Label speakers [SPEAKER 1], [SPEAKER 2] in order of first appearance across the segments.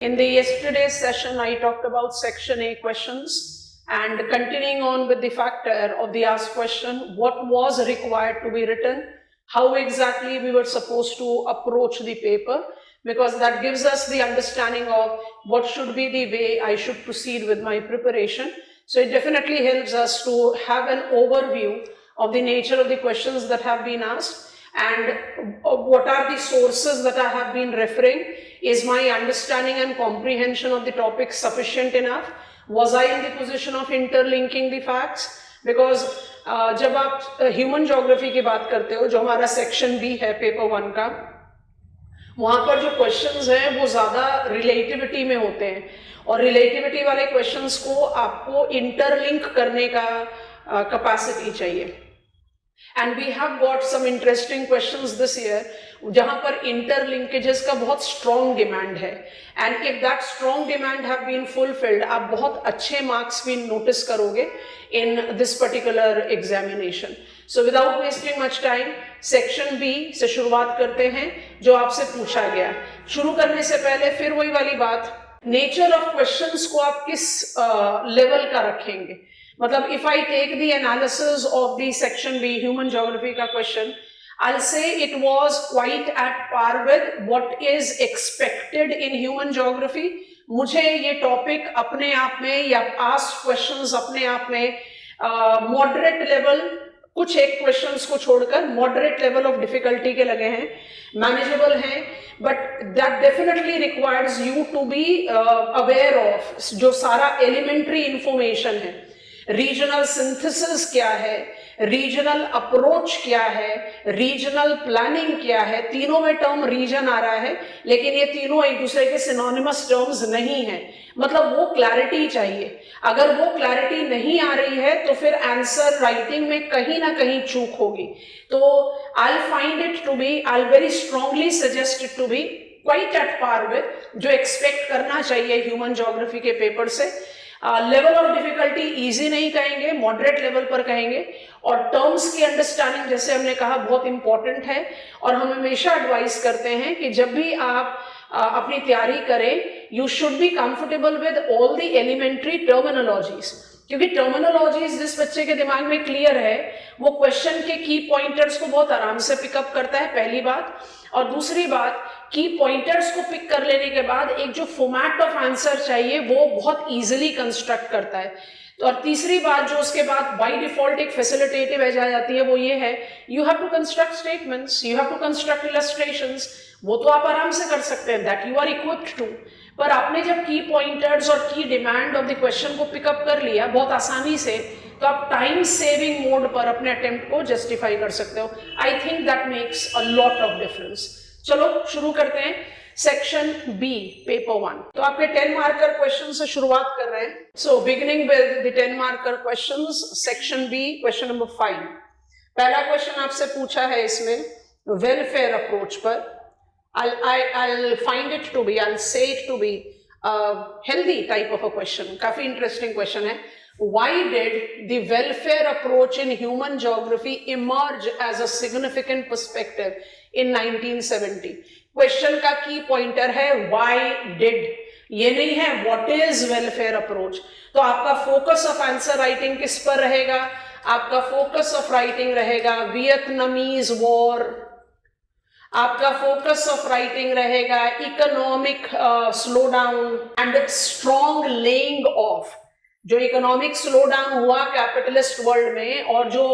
[SPEAKER 1] In the yesterday's session, I talked about section A questions, and continuing on with the factor of the asked question, what was required to be written, how exactly we were supposed to approach the paper, because that gives us the understanding of what should be the way I should proceed with my preparation. So it definitely helps us to have an overview of the nature of the questions that have been asked and what are the sources that I have been referring. Is my understanding and comprehension of the topic sufficient enough? Was I in the position of interlinking the facts? Because जब आप human geography की बात करते हो, जो हमारा section B है paper 1 का, वहां पर जो क्वेश्चंस हैं वो ज्यादा रिलेटिविटी में होते हैं और रिलेटिविटी वाले क्वेश्चंस को आपको इंटरलिंक करने का कैपेसिटी चाहिए. And we have got some interesting questions this year जहां पर interlinkages का बहुत strong demand है, and if that strong demand have been fulfilled, आप बहुत अच्छे marks भी notice करोगे in this particular examination. So without wasting much time, section B से शुरुआत करते हैं जो आपसे पूछा गया. शुरू करने से पहले फिर वही वाली बात, nature of questions को आप किस level का रखेंगे. मतलब if I take the analysis of the section B human geography का question, I'll say it was quite at par with what is expected in human geography. मुझे ये टॉपिक अपने आप में या asked questions अपने आप में moderate level, कुछ एक questions को छोड़कर moderate level of difficulty के लगे हैं, manageable हैं, but that definitely requires you to be aware of जो सारा elementary information है. रीजनल सिंथेसिस क्या है, रीजनल अप्रोच क्या है, रीजनल प्लानिंग क्या है, तीनों में टर्म रीजन आ रहा है, लेकिन ये तीनों एक दूसरे के सिनोनिमस टर्म्स नहीं है. मतलब वो क्लैरिटी चाहिए. अगर वो क्लैरिटी नहीं आ रही है तो फिर आंसर राइटिंग में कहीं ना कहीं चूक होगी. तो I find it to be, I very strongly suggest it to be quite at par with जो एक्सपेक्ट करना चाहिए ह्यूमन ज्योग्राफी के पेपर से. लेवल ऑफ डिफिकल्टी इजी नहीं कहेंगे, मॉडरेट लेवल पर कहेंगे, और टर्म्स की अंडरस्टैंडिंग जैसे हमने कहा बहुत इंपॉर्टेंट है. और हम हमेशा एडवाइस करते हैं कि जब भी आप अपनी तैयारी करें, you should be comfortable with all the elementary terminologies, क्योंकि टर्मिनोलॉजीज जिस बच्चे के दिमाग में क्लियर है वो क्वेश्चन के की पॉइंटर्स को बहुत आराम से पिकअप करता है, पहली बात. और दूसरी बात, की पॉइंटर्स को पिक कर लेने के बाद एक जो फॉर्मेट ऑफ आंसर चाहिए वो बहुत इजीली कंस्ट्रक्ट करता है. तो और तीसरी बात जो उसके बाद बाय डिफॉल्ट एक फैसिलिटेटिव एज आ जाती है वो ये है, you have to construct statements, you have to construct illustrations. वो तो आप आराम से कर सकते हैं, that you are equipped to. पर आपने जब की पॉइंटर्स और key demand of the question को पिकअप कर लिया बहुत आसानी से, तो आप टाइम सेविंग मोड पर अपने अटेम्प्ट को जस्टिफाई कर सकते हो. I think that makes a lot of difference. चलो शुरू करते हैं. Section B paper 1. तो आपके 10 मार्कर क्वेश्चन से शुरुआत कर रहे हैं. So beginning with the 10 marker questions, section B, question number 5. पहला क्वेश्चन आपसे पूछा है इसमें वेलफेयर अप्रोच पर. I'll find it to be, I'll say it to be a healthy type of a question. काफी इंटरेस्टिंग क्वेश्चन है. Why did the welfare approach in human geography emerge as a significant perspective in 1970? Question का की pointer है why did, ये नहीं है what is welfare approach. तो आपका फोकस ऑफ आंसर राइटिंग किस पर रहेगा? आपका फोकस ऑफ राइटिंग रहेगा वियतनामीज वॉर, आपका फोकस ऑफ राइटिंग रहेगा economic slow down and strong laying off. जो इकोनॉमिक स्लो डाउन हुआ कैपिटलिस्ट वर्ल्ड में और जो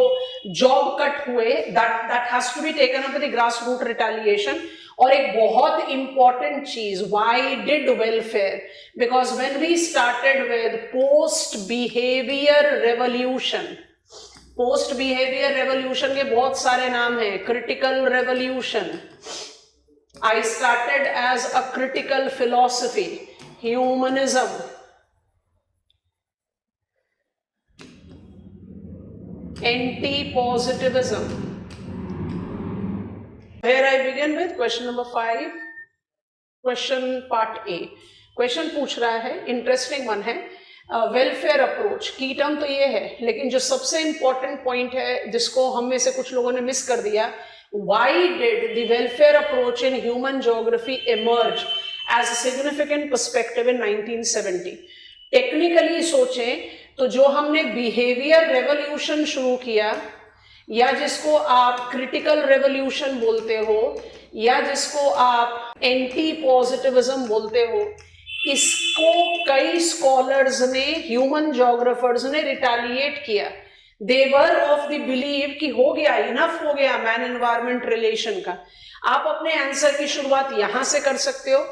[SPEAKER 1] जॉब कट हुए, that has to be taken up with grass root retaliation. और एक बहुत इंपॉर्टेंट चीज, why did welfare? Because when we started with post behaviour revolution, post behaviour revolution के बहुत सारे नाम हैं. Critical revolution, I started as a critical philosophy, humanism, anti-positivism. Here I begin with question number 5, question part A. Question पूछ रहा है, interesting one है, welfare approach. की टर्म तो ये है, लेकिन जो सबसे इंपॉर्टेंट पॉइंट है जिसको हम में से कुछ लोगों ने मिस कर दिया, why did the welfare approach in human geography emerge as a significant perspective in 1970. Technically सोचें तो जो हमने बिहेवियर रेवोल्यूशन शुरू किया, या जिसको आप क्रिटिकल रेवोल्यूशन बोलते हो, या जिसको आप एंटी पॉजिटिविज्म बोलते हो, इसको कई स्कॉलर्स ने, ह्यूमन जोग्राफर्स ने रिटेलिएट किया. दे वर ऑफ द बिलीव कि हो गया, इनफ हो गया मैन एनवायरमेंट रिलेशन का. आप अपने आंसर की शुरुआत यहां से कर सकते हो.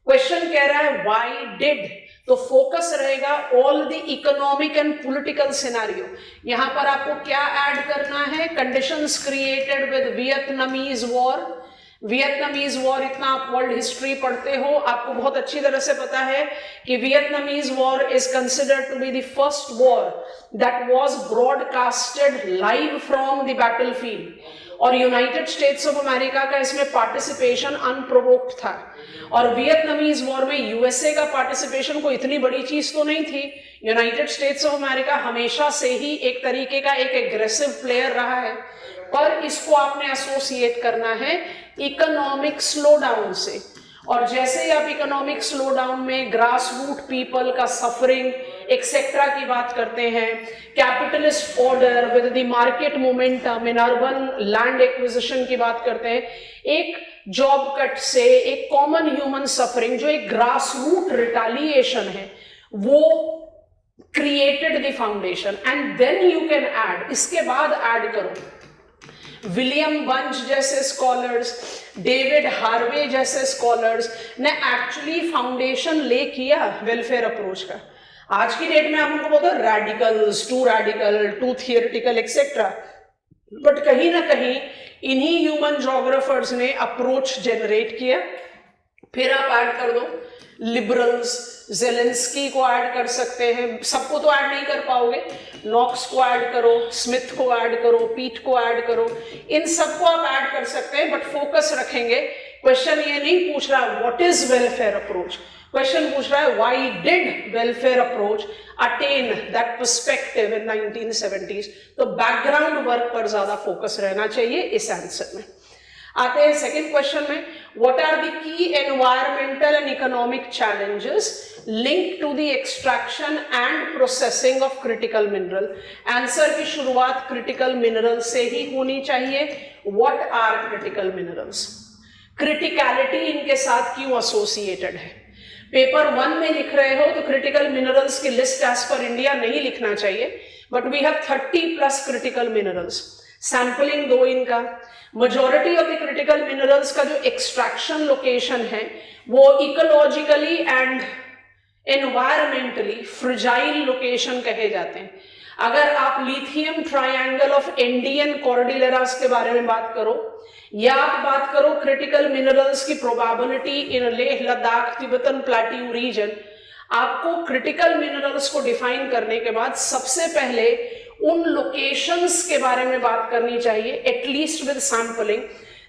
[SPEAKER 1] क्वेश्चन कह रहा है व्हाई डिड, तो फोकस रहेगा all the economic and political scenario. यहां पर आपको क्या ऐड करना है? Conditions created with Vietnamese war. Vietnamese war, इतना आप वर्ल्ड हिस्ट्री पढ़ते हो, आपको बहुत अच्छी तरह से पता है कि Vietnamese war is considered to be the first war that was broadcasted live from the battlefield. और यूनाइटेड स्टेट्स ऑफ अमेरिका का इसमें पार्टिसिपेशन अनप्रोवोक्ड था. और वियतनामीज वॉर में यूएसए का पार्टिसिपेशन कोई इतनी बड़ी चीज तो नहीं थी. यूनाइटेड स्टेट्स ऑफ अमेरिका हमेशा से ही एक तरीके का एक एग्रेसिव प्लेयर रहा है, पर इसको आपने एसोसिएट करना है इकोनॉमिक स्लोडाउन से. और जैसे ही आप इकोनॉमिक स्लोडाउन में ग्रास रूट पीपल का सफरिंग एक्सेट्रा की बात करते हैं, capitalist order with the market momentum in urban land acquisition की बात करते हैं, एक जॉब कट से एक कॉमन ह्यूमन सफरिंग जो एक ग्रास रूट रिटेलिएशन है, वो created the foundation. And then you can add, इसके बाद ऐड करो विलियम बंच जैसे स्कॉलर्स, डेविड हार्वे जैसे स्कॉलर्स ने एक्चुअली फाउंडेशन ले किया वेलफेयर अप्रोच का. आज की डेट में हम उनको बोलते हैं radicals, to theoretical etcetera, but कहीं ना कहीं इन्हीं ह्यूमन जोग्राफर्स ने अप्रोच जनरेट किया. फिर आप ऐड कर दो लिबरल्स, जेलेंस्की को ऐड कर सकते हैं, सबको तो ऐड नहीं कर पाओगे, नॉक्स को ऐड करो, स्मिथ को ऐड करो, पीट को ऐड करो, इन सबको आप ऐड कर सकते हैं. बट फोकस रखेंगे, क्वेश्चन ये नहीं पूछ रहा what is welfare approach, question पूछ रहा है why did welfare approach attain that perspective in 1970s. तो बैकग्राउंड वर्क पर ज्यादा फोकस रहना चाहिए इस आंसर में. आते हैं सेकेंड क्वेश्चन में, what are the key environmental and economic challenges linked to the extraction and processing of critical mineral. Answer की शुरुआत क्रिटिकल मिनरल से ही होनी चाहिए. What are critical minerals, criticality इनके साथ क्यों एसोसिएटेड है. पेपर 1 में लिख रहे हो तो क्रिटिकल मिनरल्स की लिस्ट एज पर इंडिया नहीं लिखना चाहिए, but we have 30+ critical minerals. Sampling दो इनका. Majority of the critical minerals का जो एक्सट्रैक्शन लोकेशन है वो ecologically and environmentally fragile location कहे जाते हैं. अगर आप lithium triangle of Indian cordilleras के बारे में बात करो, या आप बात करो क्रिटिकल मिनरल्स की probability in Leh Ladakh Tibetan plateau region, आपको क्रिटिकल मिनरल्स को डिफाइन करने के बाद सबसे पहले उन लोकेशंस के बारे में बात करनी चाहिए, एटलीस्ट विद सैंपलिंग,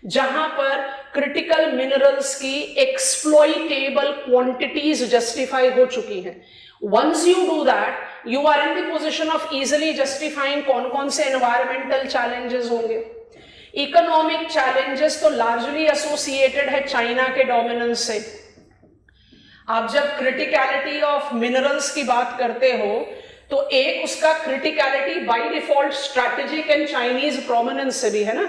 [SPEAKER 1] जहां पर क्रिटिकल मिनरल्स की एक्सप्लॉइटेबल क्वांटिटीज जस्टिफाई हो चुकी हैं. Once you do that, you are in the position of easily justifying कौन कौन से एनवायरमेंटल चैलेंजेस होंगे. इकोनॉमिक चैलेंजेस तो लार्जली एसोसिएटेड है चाइना के डोमिनेंस से. आप जब क्रिटिकलिटी ऑफ मिनरल्स की बात करते हो तो एक उसका criticality by default strategic and Chinese prominence से भी है ना.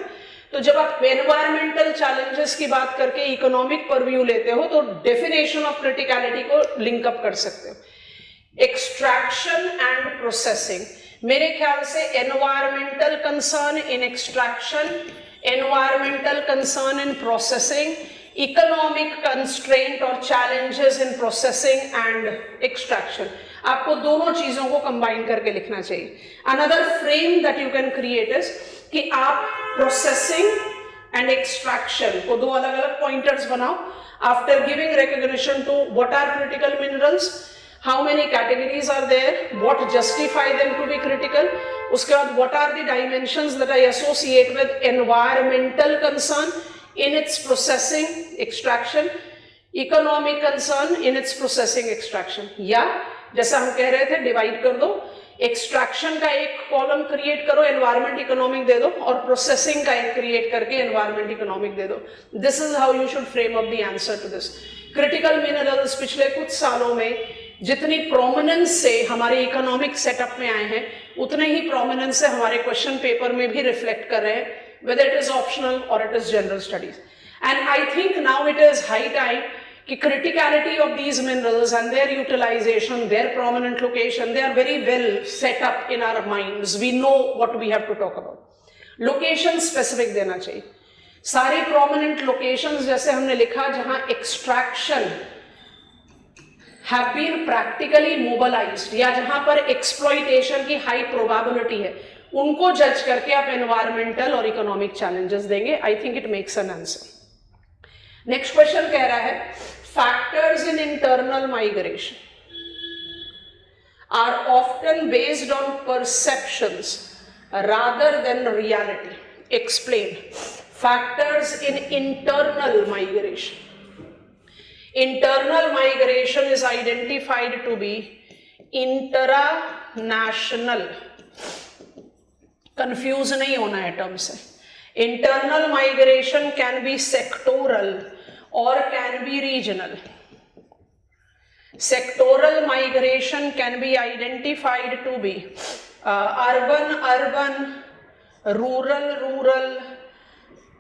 [SPEAKER 1] तो जब आप एनवायरमेंटल चैलेंजेस की बात करके इकोनॉमिक परव्यू लेते हो तो डेफिनेशन ऑफ क्रिटिकलिटी को लिंकअप कर सकते हो. एक्सट्रैक्शन एंड प्रोसेसिंग, मेरे ख्याल से environmental concern in extraction, environmental concern in processing, economic constraint और challenges in processing and extraction, आपको दोनों चीजों को कंबाइन करके लिखना चाहिए. Another frame that you can create is कि आप प्रोसेसिंग एंड एक्सट्रैक्शन को दो अलग अलग पॉइंटर्स बनाओ. After giving recognition to what are critical minerals, how many categories are there, what justify them to be critical, उसके बाद what are the dimensions that I associate with environmental concern in its processing extraction, economic concern in its processing extraction. या जैसा हम कह रहे थे divide कर दो, एक्सट्रैक्शन का एक कॉलम क्रिएट करो, एनवायरमेंट इकोनॉमिक दे दो, और प्रोसेसिंग का एक क्रिएट करके एनवायरमेंट इकोनॉमिक दे दो. This is how you should frame up the answer to this. Critical minerals पिछले कुछ सालों में जितनी प्रोमिनेंस से हमारे इकोनॉमिक सेटअप में आए हैं, उतने ही प्रोमिनेंस से हमारे क्वेश्चन पेपर में भी रिफ्लेक्ट कर रहे हैं, whether it is optional or it is general studies. And I think now it is high time कि criticality of these minerals and their utilization, their prominent location, they are very well set up in our minds. We know what we have to talk about. Location specific देना चाहिए. सारे prominent locations जैसे हमने लिखा जहां extraction have been practically mobilized या जहां पर exploitation की high probability है, उनको जज करके आप environmental और economic challenges देंगे. I think it makes an answer. Next question कह रहा है factors in internal migration are often based on perceptions rather than reality. Explain. Factors in internal migration. Internal migration is identified to be intranational. Confuse नहीं होना है term से. Internal migration can be sectoral or can be regional. Sectoral migration can be identified to be urban, rural,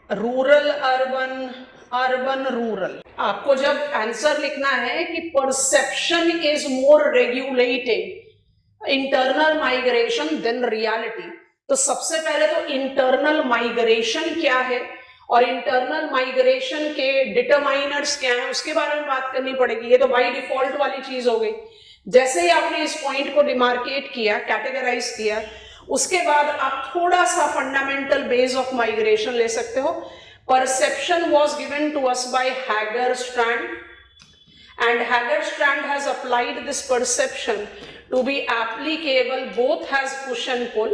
[SPEAKER 1] urban. आपको जब answer लिखना है कि perception is more regulating internal migration than reality, तो सबसे पहले तो इंटरनल माइग्रेशन क्या है और इंटरनल माइग्रेशन के डिटरमाइनर्स क्या है उसके बारे में बात करनी पड़ेगी. ये तो बाय डिफॉल्ट वाली चीज हो गई. जैसे ही आपने इस पॉइंट को डिमार्केट किया, कैटेगराइज किया, उसके बाद आप थोड़ा सा फंडामेंटल बेस ऑफ माइग्रेशन ले सकते हो. Perception was given to us by Hagerstrand, and Hagerstrand has applied this perception to be applicable both as push and pull.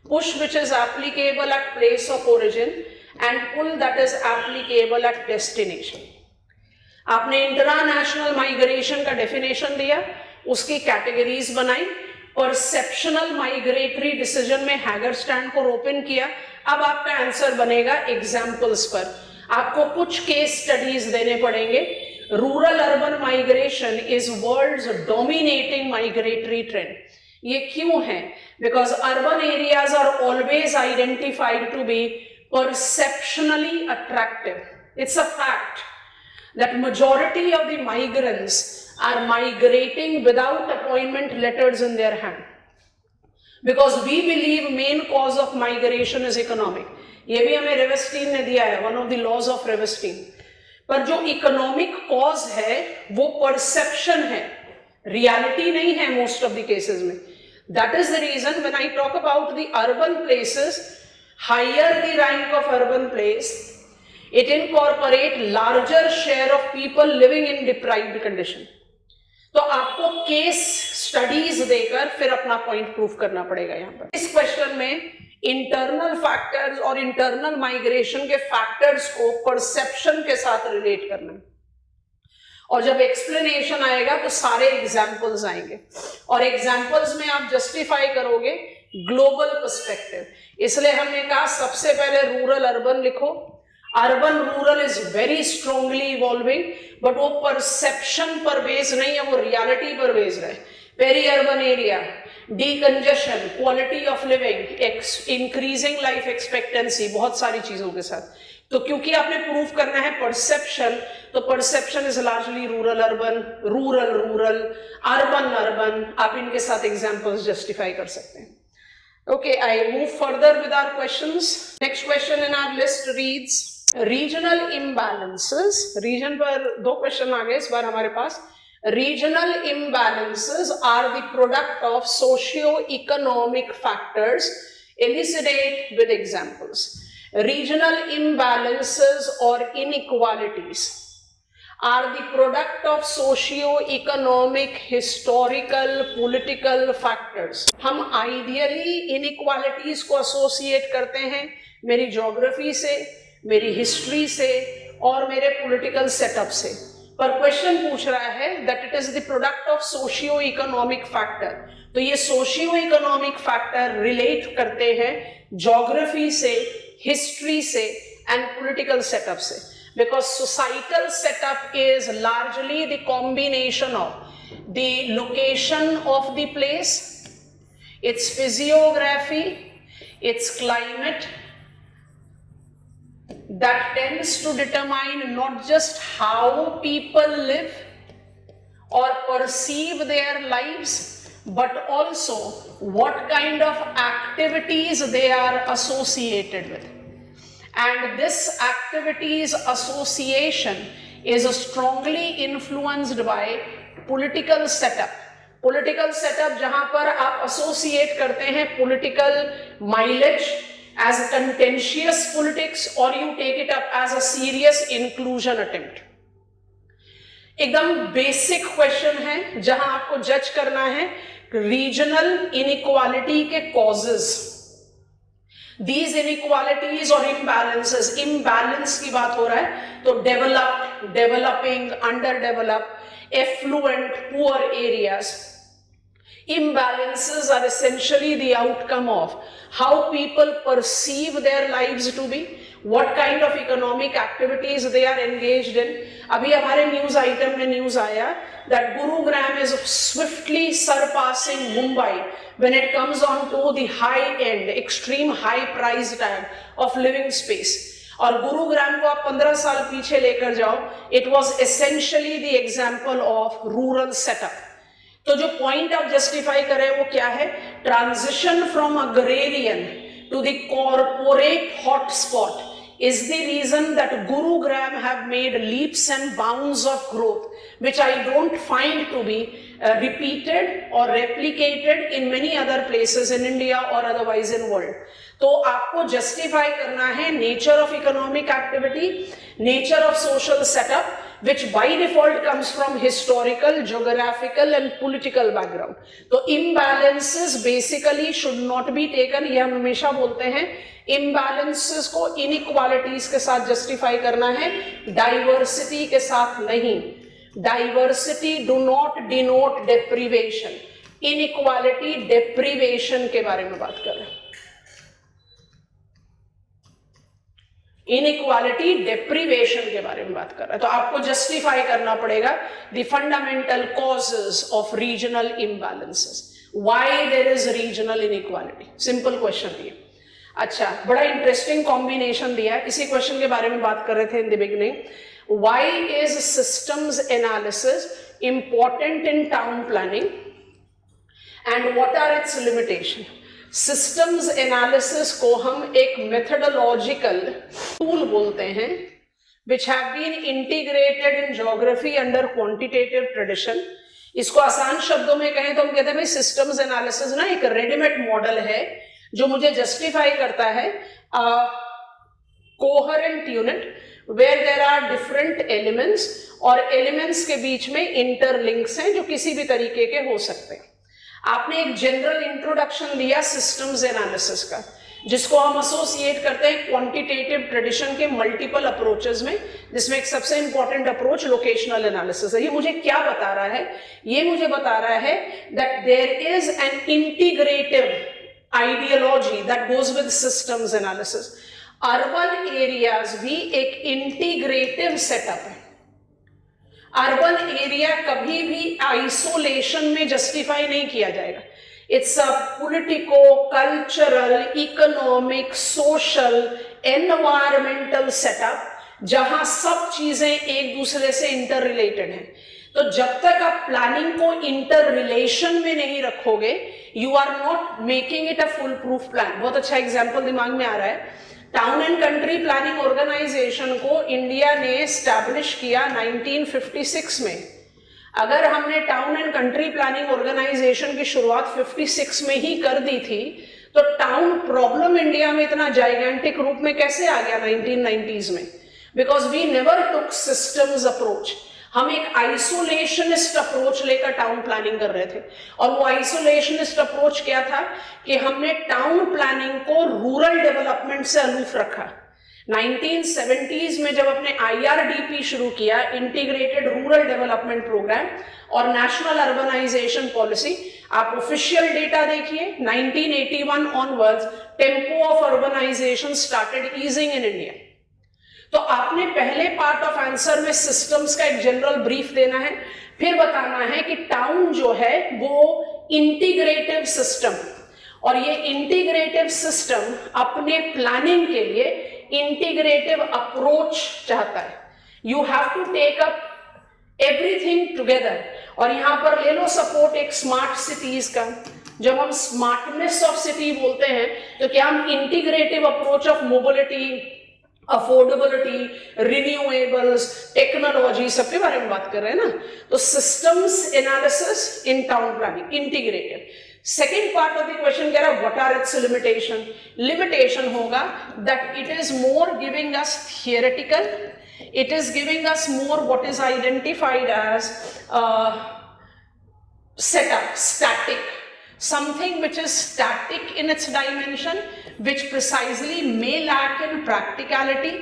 [SPEAKER 1] Push which is applicable at place of origin and pull that is applicable at destination. आपने international migration का definition दिया, उसकी categories बनाई, perceptual migratory decision में हैगरस्टैंड को रोपन किया. अब आपका आंसर बनेगा एग्जाम्पल्स पर. आपको कुछ केस स्टडीज देने पड़ेंगे. Rural urban migration is world's dominating migratory trend. ये क्यों है? Because urban areas are always identified to be perceptionally attractive. It's a fact that majority of the migrants are migrating without appointment letters in their hand, because we believe main cause of migration is economic. ये भी हमें रेवेस्टीन ने दिया है, one of the laws of रेवेस्टीन. पर जो economic cause है वो परसेप्शन है, रियलिटी नहीं है मोस्ट ऑफ द केसेस में. That is the reason when I talk about the urban places, higher the rank of urban place, it incorporate larger share of people living in deprived condition. तो आपको case studies देकर फिर अपना point prove करना पड़ेगा. यहाँ पर इस क्वेश्चन में इंटरनल फैक्टर्स और इंटरनल माइग्रेशन के फैक्टर्स को परसेप्शन के साथ रिलेट करना है, और जब एक्सप्लेनेशन आएगा तो सारे एग्जाम्पल्स आएंगे, और एग्जाम्पल्स में आप जस्टिफाई करोगे ग्लोबल पर्सपेक्टिव. इसलिए हमने कहा सबसे पहले रूरल अर्बन लिखो. Urban rural is very strongly evolving, but वो परसेप्शन पर बेस नहीं है, वो रियलिटी पर बेस रहे. Peri urban area, decongestion, quality of living, increasing life expectancy, बहुत सारी चीजों के साथ. तो क्योंकि आपने प्रूव करना है परसेप्शन, तो perception is largely rural urban, rural urban. आप इनके साथ एग्जाम्पल्स जस्टिफाई कर सकते हैं. Okay, I move further with our questions. Next question in our list reads, regional imbalances. Region पर दो क्वेश्चन आ गए इस बार हमारे पास. Regional imbalances are the product of socio-economic factors. Elucidate with examples. Regional imbalances or inequalities are the product of socio-economic, historical, political factors. हम ideally inequalities को associate करते हैं मेरी geography से, मेरी history से और मेरे political setup से. पर क्वेश्चन पूछ रहा है that it is the product of socio-economic factor. तो ये socio-economic factor relate करते हैं geography से, history से and political setup से. because societal setup is largely the combination of the location of the place, its physiography, its climate, that tends to determine not just how people live or perceive their lives, but also what kind of activities they are associated with. And this activities association is strongly influenced by political setup. Political setup जहां पर आप associate करते हैं political mileage as a contentious politics, or you take it up as a serious inclusion attempt. एकदम basic question है जहां आपको जज करना है रीजनल इनइक्वालिटी के causes. These inequalities or imbalances, imbalance की बात हो रहा है तो developed, developing, underdeveloped, affluent, poor areas. Imbalances are essentially the outcome of how people perceive their lives to be, what kind of economic activities they are engaged in. अभी हमारे news item में news आया that Gurugram is swiftly surpassing Mumbai when it comes on to the high end, extreme high price tag of living space. और गुरुग्राम को आप 15 साल पीछे लेकर जाओ, it was essentially the example of rural setup. तो जो पॉइंट आप जस्टिफाई करें वो क्या है? Transition from agrarian to the corporate hotspot is the reason that Gurugram have made leaps and bounds of growth, which I don't find to be repeated or replicated in many other places in India or otherwise in world. तो आपको justify करना है nature of economic activity, nature of social setup, which by default comes from historical, geographical and political background. तो imbalances basically should not be taken, ये हम हमेशा बोलते हैं, imbalances को inequalities के साथ justify करना है, diversity के साथ नहीं. Diversity do not denote deprivation. Inequality deprivation के बारे में बात कर रहे हैं. इनइक्वालिटी डेप्रीवेशन के बारे में बात कर रहा है. तो आपको जस्टिफाई करना पड़ेगा the fundamental causes of regional imbalances. Why there is regional inequality? Simple question है. अच्छा, बड़ा इंटरेस्टिंग कॉम्बिनेशन दिया है. इसी क्वेश्चन के बारे में बात कर रहे थे in the beginning. Why is systems analysis important in town planning and what are its limitation? Systems analysis को हम एक मेथडोलॉजिकल टूल बोलते हैं which have been integrated in geography under quantitative tradition. इसको आसान शब्दों में कहें तो हम कहते हैं भाई सिस्टम्स एनालिसिस ना एक रेडीमेड मॉडल है जो मुझे जस्टिफाई करता है coherent unit where there are different elements और एलिमेंट्स के बीच में इंटरलिंक्स हैं जो किसी भी तरीके के हो सकते हैं. आपने एक जनरल इंट्रोडक्शन दिया सिस्टम्स एनालिसिस का, जिसको हम एसोसिएट करते हैं क्वांटिटेटिव ट्रेडिशन के मल्टीपल अप्रोचेस में, जिसमें एक सबसे इंपॉर्टेंट अप्रोच लोकेशनल एनालिसिस है. ये मुझे क्या बता रहा है? ये मुझे बता रहा है that there is an integrative ideology that goes with systems analysis. Urban areas भी एक इंटीग्रेटिव सेटअप है. अर्बन एरिया कभी भी आइसोलेशन में जस्टिफाई नहीं किया जाएगा. It's a politico cultural economic social environmental setup जहां सब चीजें एक दूसरे से इंटर रिलेटेड हैं. तो जब तक आप प्लानिंग को इंटर रिलेशन में नहीं रखोगे, you are not making it a foolproof plan. बहुत अच्छा एग्जाम्पल दिमाग में आ रहा है. Town and country planning organisation को इंडिया ने एस्टैब्लिश किया 1956 में. अगर हमने town and country planning organisation की शुरुआत 56 में ही कर दी थी तो टाउन प्रॉब्लम इंडिया में इतना जाइगेंटिक रूप में कैसे आ गया 1990s में? Because we never took systems approach. हम एक आइसोलेशनिस्ट अप्रोच लेकर टाउन प्लानिंग कर रहे थे. और वो आइसोलेशनिस्ट अप्रोच क्या था कि हमने टाउन प्लानिंग को रूरल डेवलपमेंट से अलूफ रखा. 1970s में जब अपने IRDP शुरू किया, इंटीग्रेटेड रूरल डेवलपमेंट प्रोग्राम, और नेशनल अर्बनाइजेशन पॉलिसी, आप ऑफिशियल डेटा देखिए 1981 onwards tempo of urbanisation started easing in India. तो आपने पहले पार्ट ऑफ आंसर में सिस्टम्स का एक जनरल ब्रीफ देना है, फिर बताना है कि टाउन जो है वो इंटीग्रेटिव सिस्टम, और ये इंटीग्रेटिव सिस्टम अपने प्लानिंग के लिए इंटीग्रेटिव अप्रोच चाहता है. You have to take up everything together. और यहां पर ले लो सपोर्ट एक स्मार्ट सिटीज का. जब हम स्मार्टनेस ऑफ सिटी बोलते हैं तो क्या हम integrative approach of mobility, affordability, renewables, technology सबके बारे में बात कर रहे हैं ना. तो systems analysis in town planning integrated. Second part of the question कह रहा है what are its limitation. Limitation होगा that it is more giving us theoretical, it is giving us more what is identified as setup, static, something which is static in its dimension, which precisely may lack in practicality,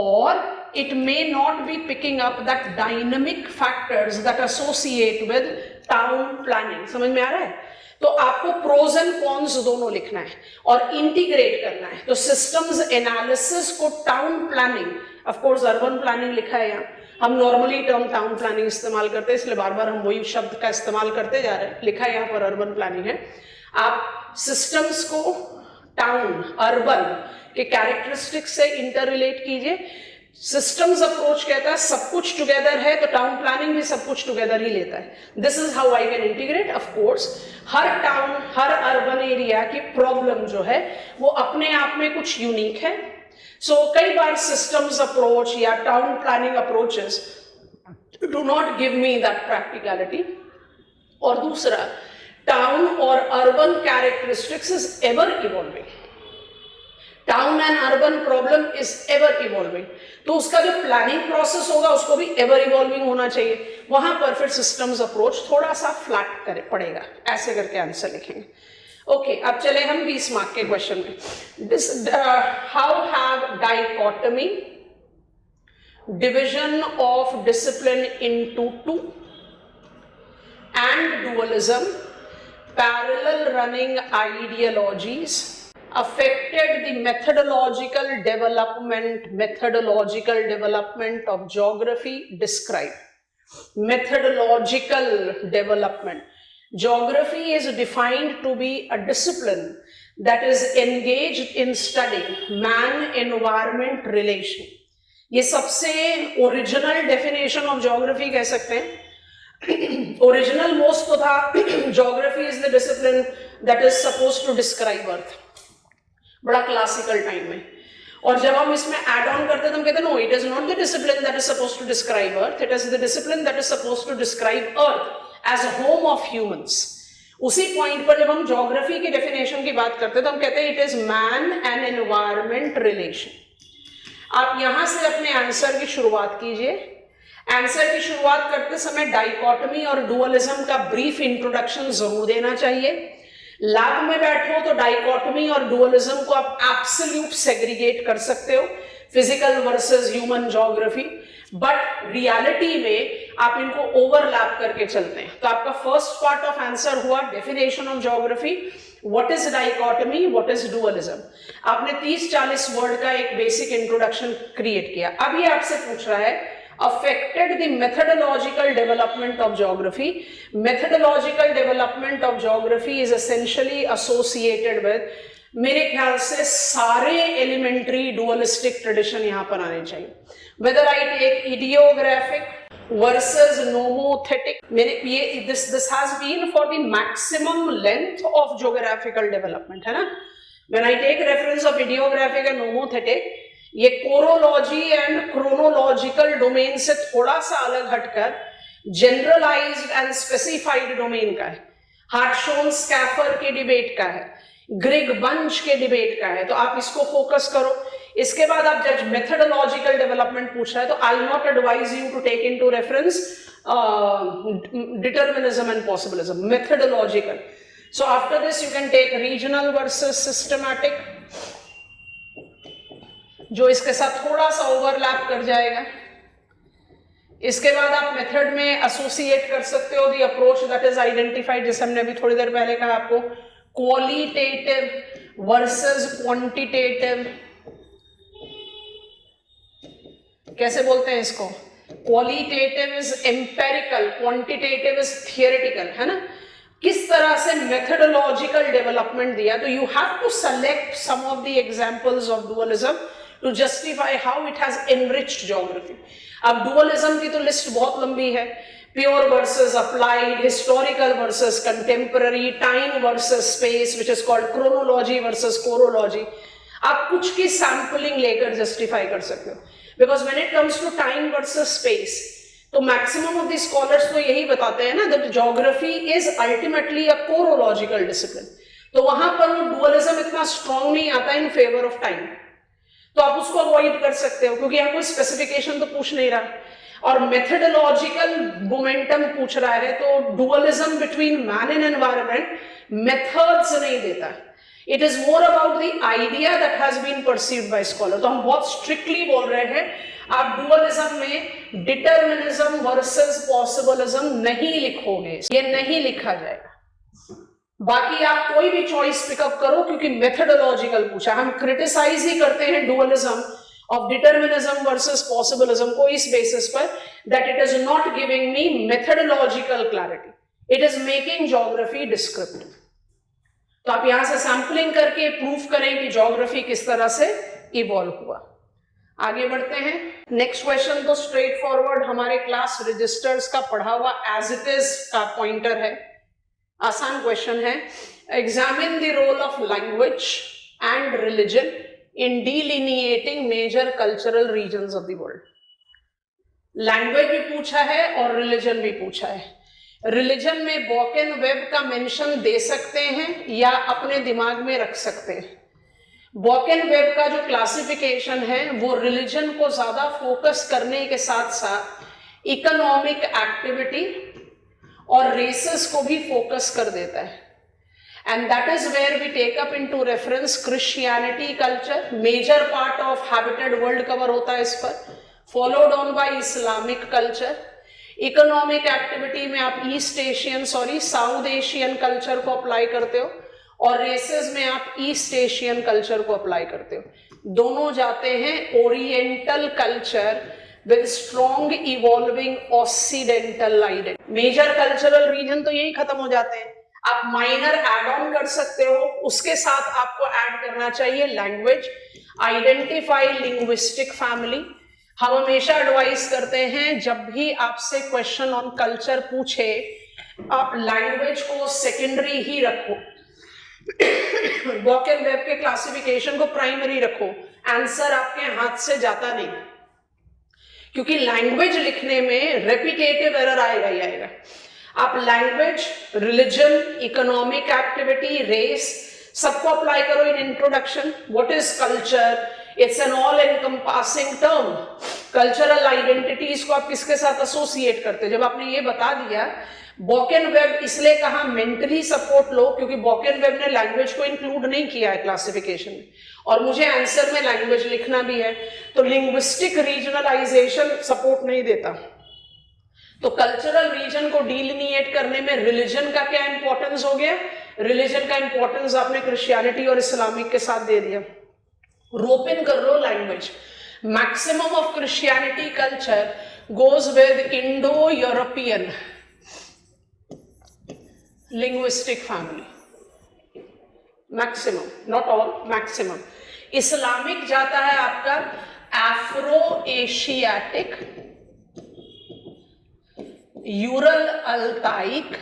[SPEAKER 1] or it may not be picking up that dynamic factors that associate with town planning. समझ में आ रहा है? तो आपको pros and cons दोनों लिखना है और इंटीग्रेट करना है. तो सिस्टम्स एनालिसिस को town planning, of course urban planning लिखा है यहाँ, हम नॉर्मली टर्म टाउन प्लानिंग इस्तेमाल करते हैं इसलिए बार बार हम वही शब्द का इस्तेमाल करते जा रहे हैं. लिखा है यहाँ पर अर्बन प्लानिंग है. आप सिस्टम्स को टाउन अर्बन के कैरेक्टरिस्टिक्स से इंटर रिलेट कीजिए. सिस्टम्स अप्रोच कहता है सब कुछ टुगेदर है, तो टाउन प्लानिंग भी सब कुछ टुगेदर ही लेता है. This is how I can integrate. Of course her town, her urban area की प्रॉब्लम जो है वो अपने आप में कुछ यूनिक है. सो कई बार सिस्टम्स अप्रोच या town planning approaches do not give me that practicality. और दूसरा, टाउन और urban characteristics is ever evolving. Town and urban problem is ever evolving. तो उसका जो प्लानिंग प्रोसेस होगा उसको भी एवर इवॉल्विंग होना चाहिए. वहां पर फिर सिस्टम्स अप्रोच थोड़ा सा फ्लैट करे पड़ेगा. ऐसे करके आंसर लिखेंगे. ओके, अब चले हम 20 मार्क के क्वेश्चन में. How have dichotomy, division of discipline into two, and dualism, parallel running ideologies affected the methodological development of geography. Describe. Methodological development. Geography is defined to be a discipline that is engaged in studying man-environment relation. ये सबसे original definition of geography कह सकते हैं. Original most तो था geography is the discipline that is suppose to describe earth, बड़ा classical time में. और जब हम इसमें एड ऑन करते हैं तो हम कहते हैं no, it is not the discipline that is suppose to describe earth, it is the discipline that is suppose to describe earth as a home of humans. उसी पॉइंट पर जब हम ज्योग्राफी की डेफिनेशन की बात करते हैं तो हम कहते हैं it is man and environment relation. आप यहां से अपने आंसर की शुरुआत कीजिए. आंसर की शुरुआत करते समय डाइकोटमी और डुअलिज्म का ब्रीफ इंट्रोडक्शन जरूर देना चाहिए. लैब में बैठो तो डाइकोटमी और डुअलिज्म को आप एब्सोल्यूट सेग्रीगेट कर सकते हो, physical versus human geography, but reality में आप इनको ओवरलैप करके चलते हैं. तो आपका फर्स्ट पार्ट ऑफ आंसर हुआ definition of geography, what is dichotomy, what is dualism. आपने 30-40 वर्ड का एक बेसिक इंट्रोडक्शन क्रिएट किया. अब ये आपसे पूछ रहा है affected the methodological development of geography. Methodological development of geography is essentially associated with, मेरे ख्याल से सारे elementary dualistic tradition यहाँ पर आने चाहिए. Whether I take ideographic versus nomothetic, मेरे ये this has been for the maximum length of geographical development, है ना. When I take reference of ideographic and nomothetic, ये कोरोलॉजी एंड क्रोनोलॉजिकल डोमेन से थोड़ा सा अलग हटकर जनरलाइज्ड एंड स्पेसिफाइड डोमेन का है. हार्टशोन स्कैफर के डिबेट का है, ग्रिग बंच के डिबेट का है. तो आप इसको फोकस करो. इसके बाद आप जब मेथडोलॉजिकल डेवलपमेंट पूछ रहा है तो I will not advise you to take into reference determinism and possibilism, methodological. So after this you can take regional versus systematic, जो इसके साथ थोड़ा सा ओवरलैप कर जाएगा. इसके बाद आप मेथड में एसोसिएट कर सकते हो the approach that is identified, जैसे हमने अभी थोड़ी देर पहले कहा आपको, क्वालिटेटिव वर्सेस क्वांटिटेटिव कैसे बोलते हैं इसको? Qualitative is empirical, quantitative is theoretical, है ना? किस तरह से मेथडोलॉजिकल डेवलपमेंट दिया। तो you have to select some of the examples of dualism to justify how it has enriched geography. अब डुअलिज्म की तो लिस्ट बहुत लंबी है, pure versus applied, historical versus contemporary, time versus space which is called chronology versus chorology. आप कुछ की sampling लेकर जस्टिफाई कर सकते हो, because when it comes to time versus space तो मैक्सिमम ऑफ द स्कॉलर्स तो यही बताते हैं ना that geography is ultimately a chorological discipline. तो वहां पर वो डुअलिज्म इतना स्ट्रांग नहीं आता इन फेवर ऑफ टाइम, तो आप उसको अवॉइड कर सकते हो क्योंकि यहाँ कोई स्पेसिफिकेशन तो पूछ नहीं रहा और मेथडोलॉजिकल मोमेंटम पूछ रहा है। तो dualism between man and environment methods नहीं देता, it is more about the idea that has been perceived by scholar. तो हम बहुत स्ट्रिक्टली बोल रहे हैं आप डुअलिज्म में डिटर्मिनिज्म वर्सेस पॉसिबलिज्म नहीं लिखोगे, ये नहीं लिखा जाएगा। बाकी आप कोई भी चॉइस पिकअप करो क्योंकि मेथडोलॉजिकल पूछा। हम क्रिटिसाइज ही करते हैं dualism of determinism versus possibilism को इस बेसिस पर that it is not giving me methodological clarity, it is making geography descriptive. तो आप यहां से सैंपलिंग करके प्रूफ करें कि ज्योग्राफी किस तरह से इवॉल्व हुआ। आगे बढ़ते हैं। नेक्स्ट क्वेश्चन तो स्ट्रेट फॉरवर्ड हमारे क्लास रजिस्टर्स का पढ़ा हुआ एज इट इज का पॉइंटर है, आसान क्वेश्चन है। Examine the role of language and religion in delineating major cultural regions of the world. Language भी पूछा है और रिलीजन भी पूछा है। रिलीजन में बॉकेन वेब का मेंशन दे सकते हैं या अपने दिमाग में रख सकते हैं। बॉकेन वेब का जो क्लासिफिकेशन है वो रिलीजन को ज्यादा फोकस करने के साथ साथ इकोनॉमिक एक्टिविटी और रेसेस को भी फोकस कर देता है। And that is where we take up into reference Christianity culture, major part of habited world cover होता है इस पर, followed on by Islamic culture. Economic activity में आप East Asian South Asian culture को अप्लाई करते हो और रेसेस में आप ईस्ट एशियन कल्चर को अप्लाई करते हो। दोनों जाते हैं oriental culture with strong evolving occidental identity. Major cultural region तो यही खत्म हो जाते हैं, आप माइनर एड ऑन कर सकते हो, उसके साथ आपको ऐड करना चाहिए लैंग्वेज। Identify linguistic family. हम हमेशा एडवाइस करते हैं जब भी आपसे क्वेश्चन ऑन कल्चर पूछे आप लैंग्वेज को सेकेंडरी ही रखो, बॉकेन वेब के क्लासिफिकेशन को प्राइमरी रखो, आंसर आपके हाथ से जाता नहीं क्योंकि लैंग्वेज लिखने में रेपिटेटिव एरर आएगा ही आएगा। आप language, religion, economic activity, race सबको अप्लाई करो in introduction. What is culture? It's an all encompassing term. Cultural identities को आप किसके साथ एसोसिएट करते हैं? जब आपने ये बता दिया, बॉकेन वेब इसलिए कहा मेंटली सपोर्ट लो क्योंकि बॉकेन वेब ने लैंग्वेज को इंक्लूड नहीं किया है क्लासिफिकेशन में और मुझे आंसर में लैंग्वेज लिखना भी है, तो लिंग्विस्टिक रीजनलाइजेशन सपोर्ट नहीं देता। तो कल्चरल रीजन को डिलिनिएट करने में रिलीजन का क्या इंपॉर्टेंस हो गया? रिलीजन का इंपॉर्टेंस आपने क्रिश्चियनिटी और इस्लामिक के साथ दे दिया। रोप इन कर लो language. Maximum of Christianity culture goes with Indo European linguistic family, maximum, not all, maximum. Islamic जाता है आपका Afro Asiatic, Ural Altaic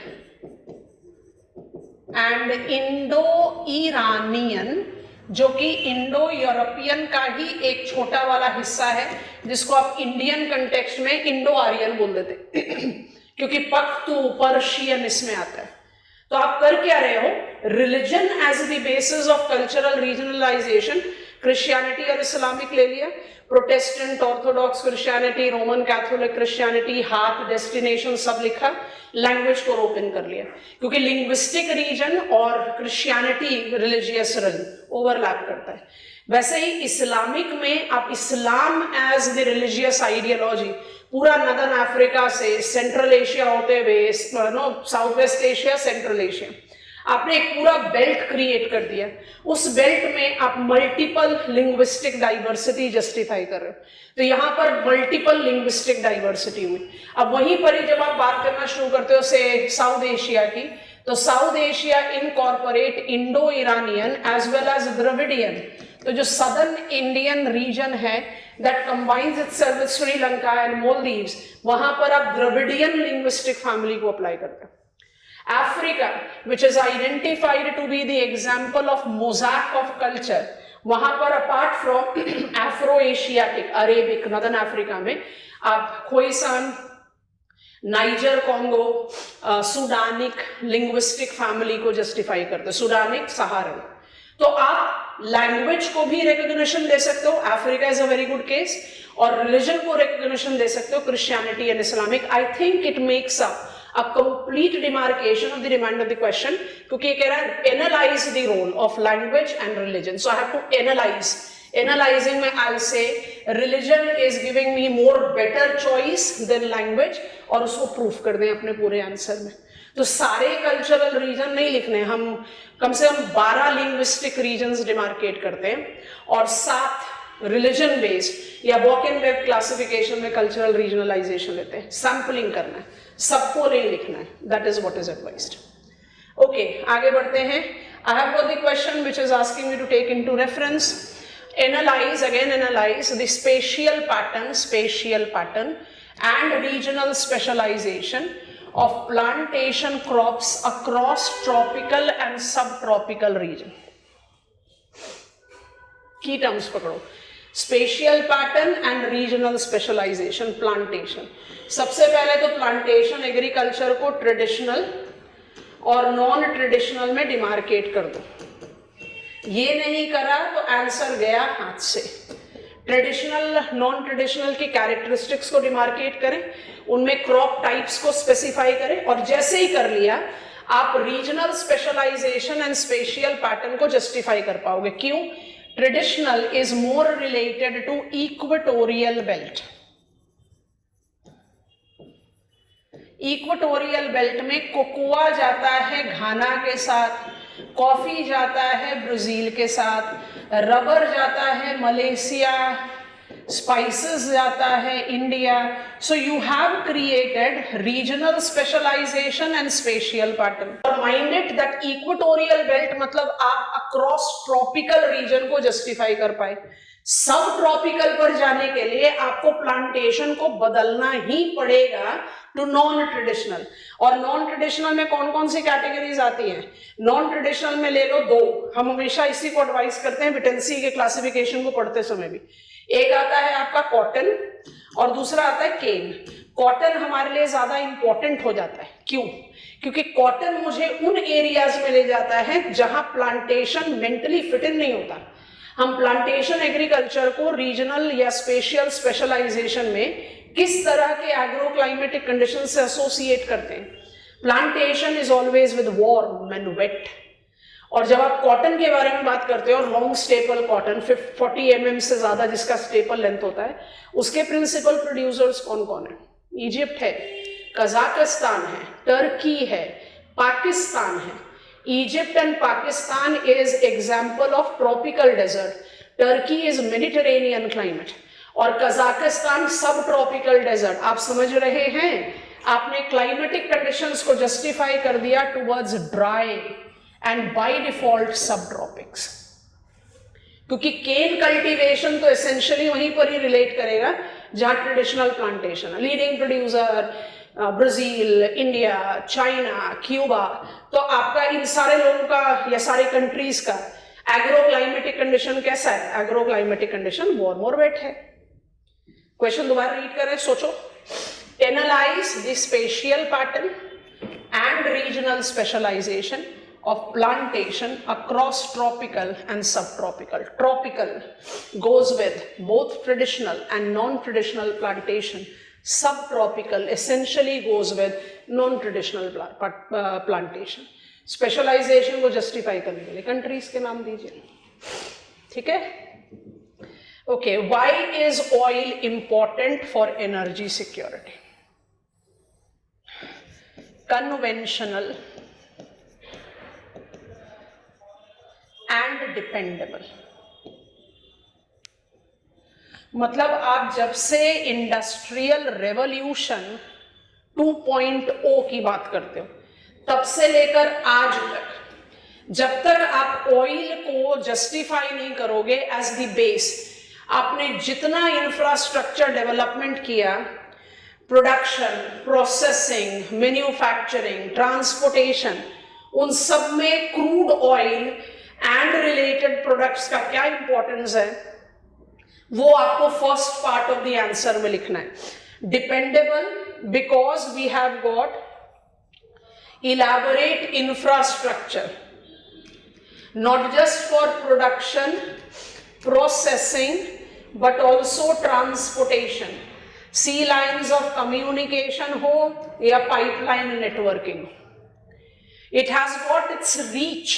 [SPEAKER 1] and Indo Iranian, जो कि इंडो यूरोपियन का ही एक छोटा वाला हिस्सा है जिसको आप इंडियन कंटेक्स्ट में इंडो आर्यन बोल देते क्योंकि पख्तू पर्शियन इसमें आता है। तो आप कर क्या रहे हो? Religion as the basis of cultural regionalisation, Christianity और इस्लामिक ले लिया, Protestant, Orthodox Christianity, Roman Catholic Christianity, हाथ, डेस्टिनेशन सब लिखा, लैंग्वेज को रोपन कर लिया क्योंकि लिंग्विस्टिक रीजन और क्रिश्चियनिटी रिलीजियस ओवरलैप करता है। वैसे ही इस्लामिक में आप Islam as the religious ideology पूरा नदर्न अफ्रीका से सेंट्रल एशिया होते हुए South West Asia, Central Asia, आपने एक पूरा बेल्ट क्रिएट कर दिया, उस बेल्ट में आप मल्टीपल लिंग्विस्टिक डाइवर्सिटी जस्टिफाई कर रहे हो, तो यहां पर मल्टीपल लिंग्विस्टिक डाइवर्सिटी हुई। अब वहीं पर ही जब आप बात करना शुरू करते हो से साउथ एशिया की, तो South Asia incorporate Indo Iranian as well as Dravidian, तो जो सदर्न इंडियन रीजन है that combines itself with Sri Lanka and Maldives, वहां पर आप द्रविडियन लिंग्विस्टिक फैमिली को अप्लाई करते हो। Africa, which is identified to be the example of mosaic of culture, वहां पर apart from Afro Asiatic, Arabic, northern Africa में आप खोइसान, नाइजर कॉन्गो, सुडानिक लिंग्विस्टिक फैमिली को जस्टिफाई करते, सुडानिक सहारन। तो आप लैंग्वेज को भी रिकॉग्निशन दे सकते हो, Africa is a very good case, और रिलीजन को रिकॉग्निशन दे सकते हो, Christianity and Islamic. I think it makes up a complete demarcation of the demand of the question, क्योंकि ये कह रहा है analyze the role of language and religion, so I have to analyze. Analyzing में I'll say religion is giving me more better choice than language, और उसको proof कर दें अपने पूरे आंसर में। तो सारे कल्चरल रीजन नहीं लिखने, हम कम से कम 12 लिंग्विस्टिक रीजन्स डिमार्केट करते हैं और 7 रिलीजन बेस्ड या वॉक एंड वेब क्लासिफिकेशन में कल्चरल रीजनलाइजेशन लेते हैं। सैम्पलिंग करना है, सबको नहीं लिखना है, that is what is advised. Okay, आगे बढ़ते हैं। I have got the question which is asking me to take into reference. Analyse, again analyse the spatial pattern and regional specialisation of plantation crops across tropical and subtropical region. Key terms पकड़ो, spatial pattern and regional specialization, plantation. सबसे पहले तो plantation agriculture को traditional और non traditional में demarcate कर दो। ये नहीं करा तो आंसर गया हाथ से। ट्रेडिशनल नॉन ट्रेडिशनल की कैरेक्टरिस्टिक्स को डिमार्केट करें, उनमें क्रॉप टाइप्स को स्पेसिफाई करें, और जैसे ही कर लिया आप regional specialisation and spatial pattern को जस्टिफाई कर पाओगे। क्यों? Traditional is more related to equatorial belt. Equatorial belt में कोकोआ जाता है घाना के साथ, कॉफी जाता है ब्राजील के साथ, रबर जाता है मलेशिया, स्पाइसेस जाता है India. So you have created regional specialisation and spatial pattern. Mind it that equatorial belt मतलब आप अक्रॉस ट्रॉपिकल रीजन को जस्टिफाई कर पाए। सब ट्रॉपिकल पर जाने के लिए आपको प्लांटेशन को बदलना ही पड़ेगा टू नॉन ट्रेडिशनल। और नॉन ट्रेडिशनल में कौन कौन सी कैटेगरीज आती हैं? नॉन ट्रेडिशनल में ले लो दो, हम हमेशा इसी को एडवाइस करते हैं विटेंसी के क्लासिफिकेशन को पढ़ते समय भी। एक आता है आपका कॉटन और दूसरा आता है केन। कॉटन हमारे लिए ज्यादा इंपॉर्टेंट हो जाता है। क्यों? क्योंकि कॉटन मुझे उन एरियाज में ले जाता है जहां प्लांटेशन मेंटली फिट इन नहीं होता। हम प्लांटेशन एग्रीकल्चर को रीजनल या स्पेशियल स्पेशलाइजेशन में किस तरह के एग्रो क्लाइमेटिक कंडीशन से एसोसिएट करते हैं। Plantation is always with warm and wet. और जब आप कॉटन के बारे में बात करते हो, लॉन्ग स्टेपल कॉटन 40 mm से ज्यादा जिसका स्टेपल लेंथ होता है, उसके प्रिंसिपल प्रोड्यूसर्स कौन कौन है? इजिप्ट है, कजाकिस्तान है, टर्की है, पाकिस्तान है। Egypt and Pakistan is example of tropical desert. Turkey is Mediterranean climate और कजाकिस्तान सब ट्रॉपिकल डेजर्ट। आप समझ रहे हैं, आपने क्लाइमेटिक कंडीशंस को जस्टिफाई कर दिया towards dry and by default सब ट्रॉपिक्स। क्योंकि केन कल्टीवेशन तो एसेंशियली वहीं पर ही रिलेट करेगा जहां ट्रेडिशनल प्लांटेशन है। Leading producer Brazil, India, China, Cuba. तो आपका इन सारे लोगों का या सारे कंट्रीज का एग्रो क्लाइमेटिक कंडीशन कैसा है? एग्रो क्लाइमेटिक कंडीशन वार्म और वेट है। क्वेश्चन दोबारा रीड करें, सोचो। Analyse the spatial pattern and regional specialisation of plantation across tropical and subtropical. Tropical goes with both traditional and non-traditional plantation. Subtropical essentially goes with non-traditional plantation. Specialization को justify करने के लिए countries के नाम दीजिए, ठीक है? Okay, why is oil important for energy security? Conventional and dependable. मतलब आप जब से इंडस्ट्रियल रेवोल्यूशन 2.0 की बात करते हो तब से लेकर आज तक, जब तक आप ऑयल को जस्टिफाई नहीं करोगे एज द बेस, आपने जितना इंफ्रास्ट्रक्चर डेवलपमेंट किया, प्रोडक्शन, प्रोसेसिंग, मैन्युफैक्चरिंग, ट्रांसपोर्टेशन, उन सब में crude oil and related products का क्या इंपॉर्टेंस है, वो आपको first part of the answer में लिखना है. Dependable because we have got elaborate infrastructure, not just for production, processing, but also transportation. Sea lines of communication ho ya pipeline networking. It has got its reach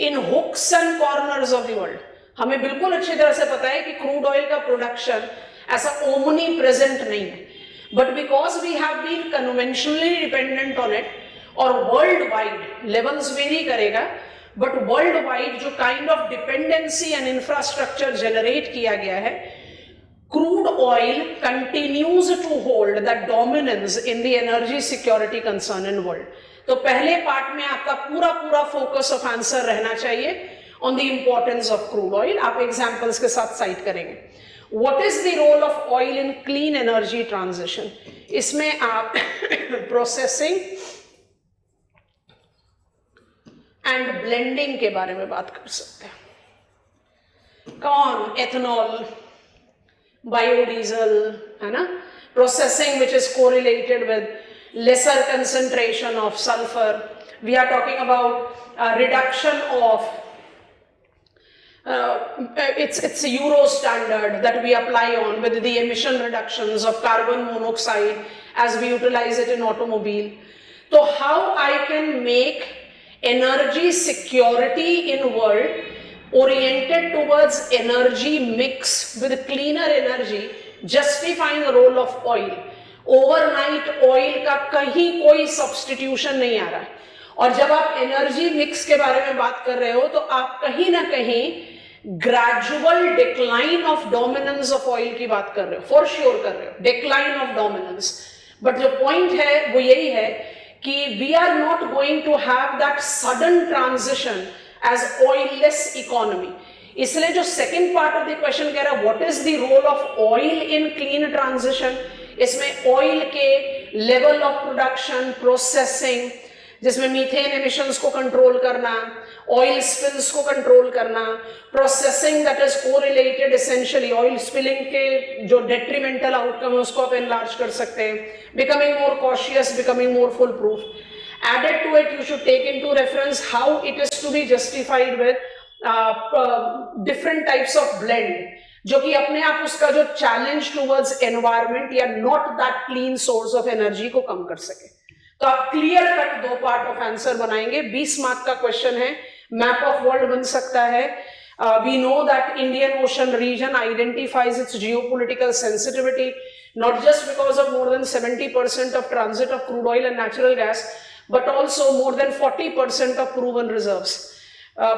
[SPEAKER 1] in hooks and corners of the world. हमें बिल्कुल अच्छी तरह से पता है कि crude oil का production ऐसा ओमनी प्रेजेंट नहीं है, but because we have been conventionally dependent on it, और वर्ल्ड वाइड लेवल्स वेरी करेगा, बट वर्ल्ड वाइड जो kind of dependency and infrastructure generate किया गया है, crude oil continues to hold the dominance in the energy security concern in world. तो पहले part में आपका पूरा फोकस ऑफ आंसर रहना चाहिए on the importance of crude oil. आप एग्जांपल्स के साथ साइट करेंगे. What is the role of oil in clean energy transition? इसमें आप प्रोसेसिंग एंड ब्लेंडिंग के बारे में बात कर सकते हैं. कौन? एथेनॉल, बायोडीजल, है ना, processing which is correlated with lesser concentration of sulphur. We are talking about reduction of it's a Euro standard that we apply on with the emission reductions of carbon monoxide as we utilize it in automobile. So how I can make energy security in world oriented towards energy mix with cleaner energy, justifying the role of oil. Overnight oil का कहीं कोई substitution नहीं आ रहा है, और जब आप energy mix के बारे में बात कर रहे हो तो आप कहीं ना कहीं gradual decline of dominance of oil की बात कर रहे हो, फॉर श्योर कर रहे हो, डिक्लाइन ऑफ डोमिनेंस. बट जो पॉइंट है वो यही है कि we are not going to have that sudden transition as oilless economy. इसलिए जो second part of the question कह रहा है what is the role of oil in clean transition, इसमें ऑयल के लेवल ऑफ प्रोडक्शन, प्रोसेसिंग, जिसमें methane emissions को control करना, ऑयल स्पिल्स को कंट्रोल करना, processing that is correlated essentially oil spilling के जो डेट्रीमेंटल आउटकम है उसको आप एनलार्ज कर सकते हैं, becoming more cautious, becoming more foolproof. Added to it you should take into reference how it is to be justified with different types of blend, जो कि अपने आप उसका जो चैलेंज टूवर्ड्स एनवायरमेंट या not that clean source of energy को कम कर सके. तो आप क्लियर कट दो पार्ट ऑफ आंसर बनाएंगे. 20 मार्क का क्वेश्चन है, मैप ऑफ वर्ल्ड बन सकता है. We know that Indian Ocean region identifies its geopolitical sensitivity not just because of more than 70% of transit of crude oil and natural gas, but also more than 40% of proven reserves.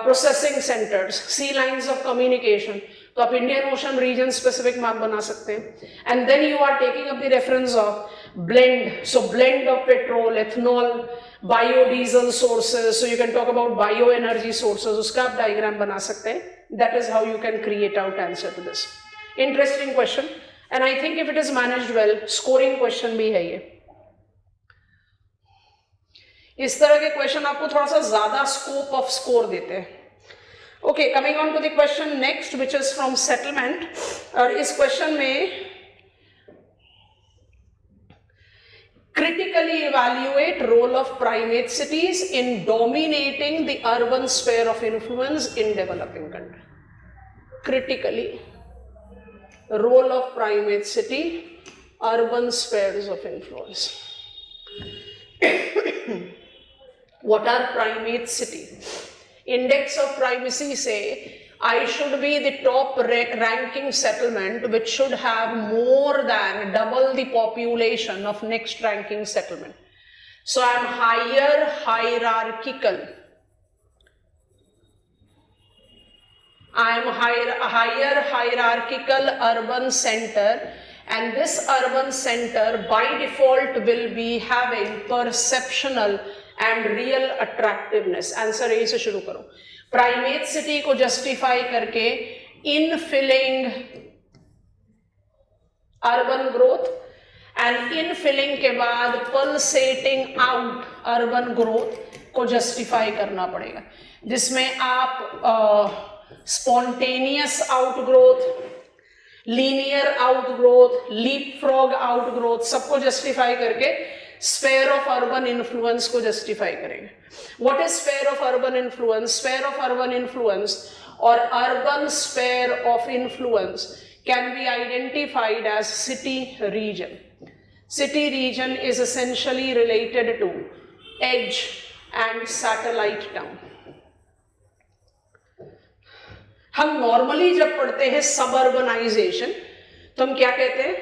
[SPEAKER 1] Processing centers, sea lines of communication. तो आप Indian Ocean region specific map बना सकते हैं. And then you are taking up the reference of blend, so blend of petrol, ethanol, biodiesel sources, so you can talk about bioenergy sources, उसका आप diagram बना सकते हैं. That is how you can create out answer to this. Interesting question, and I think if it is managed well, scoring question भी है ये. इस तरह के क्वेश्चन आपको थोड़ा सा ज्यादा स्कोप ऑफ स्कोर देते हैं. Okay, coming on to the question next, which is from settlement. और इस क्वेश्चन में critically evaluate role of primate cities in dominating the urban sphere of influence in developing country. Critically, role of primate city, urban spheres of influence. What are primate city? Index of primacy say I should be the top ranking settlement which should have more than double the population of next ranking settlement. So I am higher hierarchical. I am higher hierarchical urban center, and this urban center by default will be having perceptional and real attractiveness. Answer A से शुरू करो. Primate city को justify करके infilling urban growth, and infilling के बाद pulsating out urban growth को justify करना पड़ेगा, जिसमें आप spontaneous outgrowth, linear outgrowth, leapfrog outgrowth सबको justify करके sphere of urban influence को justify करेंगे. What is sphere of urban influence? Sphere of urban influence or urban sphere of influence can be identified as city region. City region is essentially related to edge and satellite town. हम normally जब पढ़ते हैं suburbanization तो हम क्या कहते हैं?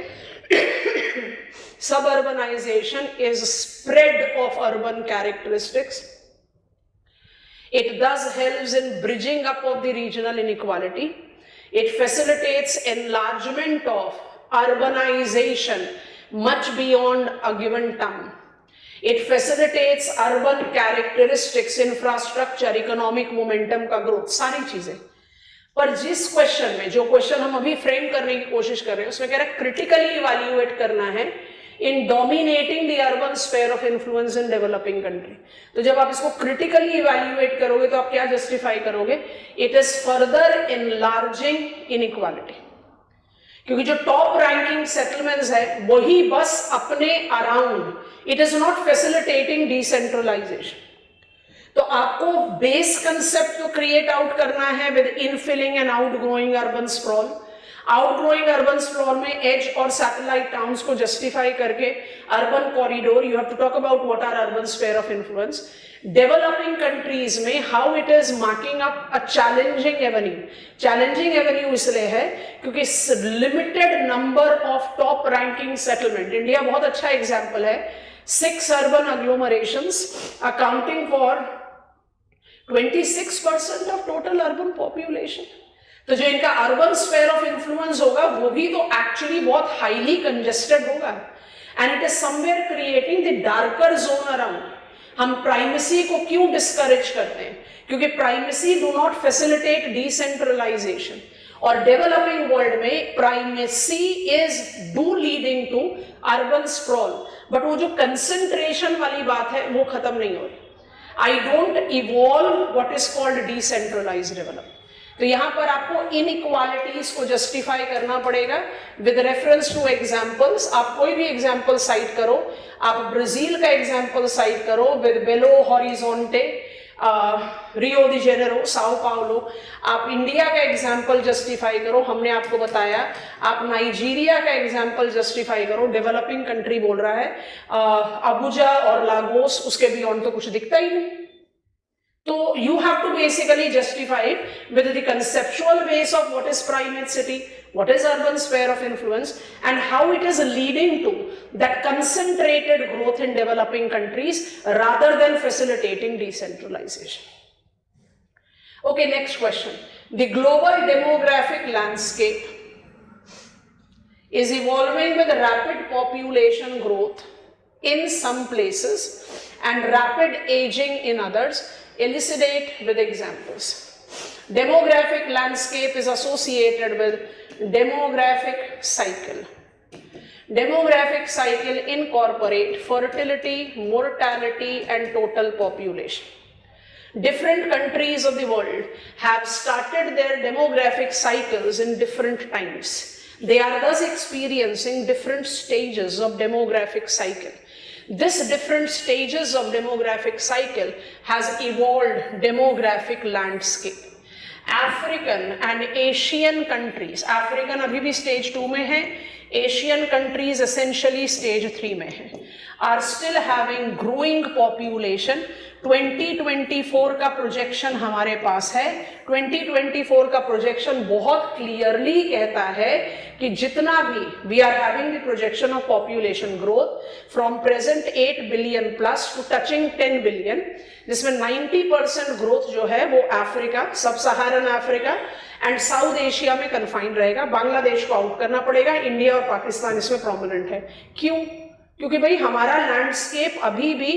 [SPEAKER 1] Suburbanization is spread of urban characteristics. It thus helps in bridging up of the regional inequality. It facilitates enlargement of urbanization much beyond a given town. It facilitates urban characteristics, infrastructure, economic momentum का growth, सारी चीजें. पर जिस question में, जो question हम अभी frame करने की कोशिश कर रहे हैं, उसमें कह रहा है क्रिटिकली इवैल्यूएट करना है in dominating the urban sphere of influence in developing country. तो जब आप इसको क्रिटिकली इवैल्यूएट करोगे तो आप क्या जस्टिफाई करोगे? It is further enlarging inequality, क्योंकि जो टॉप रैंकिंग सेटलमेंट्स है वही बस अपने around, it is not facilitating decentralization. तो आपको बेस कंसेप्ट को क्रिएट आउट करना है with infilling and outgrowing urban sprawl. Outgrowing urban sprawl में एज और सैटेलाइट टाउन्स को जस्टिफाई करके urban corridor, you have to talk about what are urban sphere of influence. Developing countries में how it is marking up a challenging Avenue. Challenging Avenue इसलिए है क्योंकि limited number of top ranking settlement. India बहुत अच्छा example है. 6 urban agglomerations accounting for 26% of total urban population. तो जो इनका अर्बन स्फीयर ऑफ इन्फ्लुएंस होगा वो भी तो एक्चुअली बहुत हाईली कंजेस्टेड होगा, and it is somewhere creating the darker zone around. हम प्राइमेसी को क्यों डिस्करेज करते हैं? क्योंकि primacy do not facilitate decentralisation, और डेवलपिंग वर्ल्ड में primacy is do leading to urban sprawl. But वो जो कंसेंट्रेशन वाली बात है वो खत्म नहीं हो रही. I don't evolve what is called decentralised development. तो यहां पर आपको इनइक्वालिटीज को जस्टिफाई करना पड़ेगा विद रेफरेंस टू एग्जांपल्स. आप कोई भी एग्जांपल साइट करो, आप ब्राजील का एग्जांपल साइट करो with Belo Horizonte, Rio de Janeiro, Sao Paulo. आप इंडिया का एग्जांपल जस्टिफाई करो, हमने आपको बताया. आप नाइजीरिया का एग्जांपल जस्टिफाई करो, डेवलपिंग कंट्री बोल रहा है. अबुजा और लागोस, उसके बियॉन्ड तो कुछ दिखता ही नहीं. तो you have to basically justify it with the conceptual base of what is primate city, what is urban sphere of influence, and how it is leading to that concentrated growth in developing countries rather than facilitating decentralization. Okay, next question. The global demographic landscape is evolving with rapid population growth in some places and rapid aging in others. Elucidate with examples. Demographic landscape is associated with demographic cycle. Demographic cycle incorporate fertility, mortality, and total population. Different countries of the world have started their demographic cycles in different times. They are thus experiencing different stages of demographic cycle. This different stages of demographic cycle has evolved demographic landscape. African and Asian countries, African अभी भी stage 2 में है, Asian countries essentially stage 3 में है, are still having growing population. 2024 का projection हमारे पास है. 2024 का प्रोजेक्शन बहुत क्लियरली कहता है कि जितना भी we are having the projection of population growth from present 8 billion plus to touching 10 billion, जिसमें 90% ग्रोथ जो है वो Africa, sub Saharan Africa and South Asia में कन्फाइंड रहेगा, बांग्लादेश को आउट करना पड़ेगा, इंडिया और पाकिस्तान इसमें प्रोमिनेंट है। क्यों? क्योंकि भाई हमारा लैंडस्केप अभी भी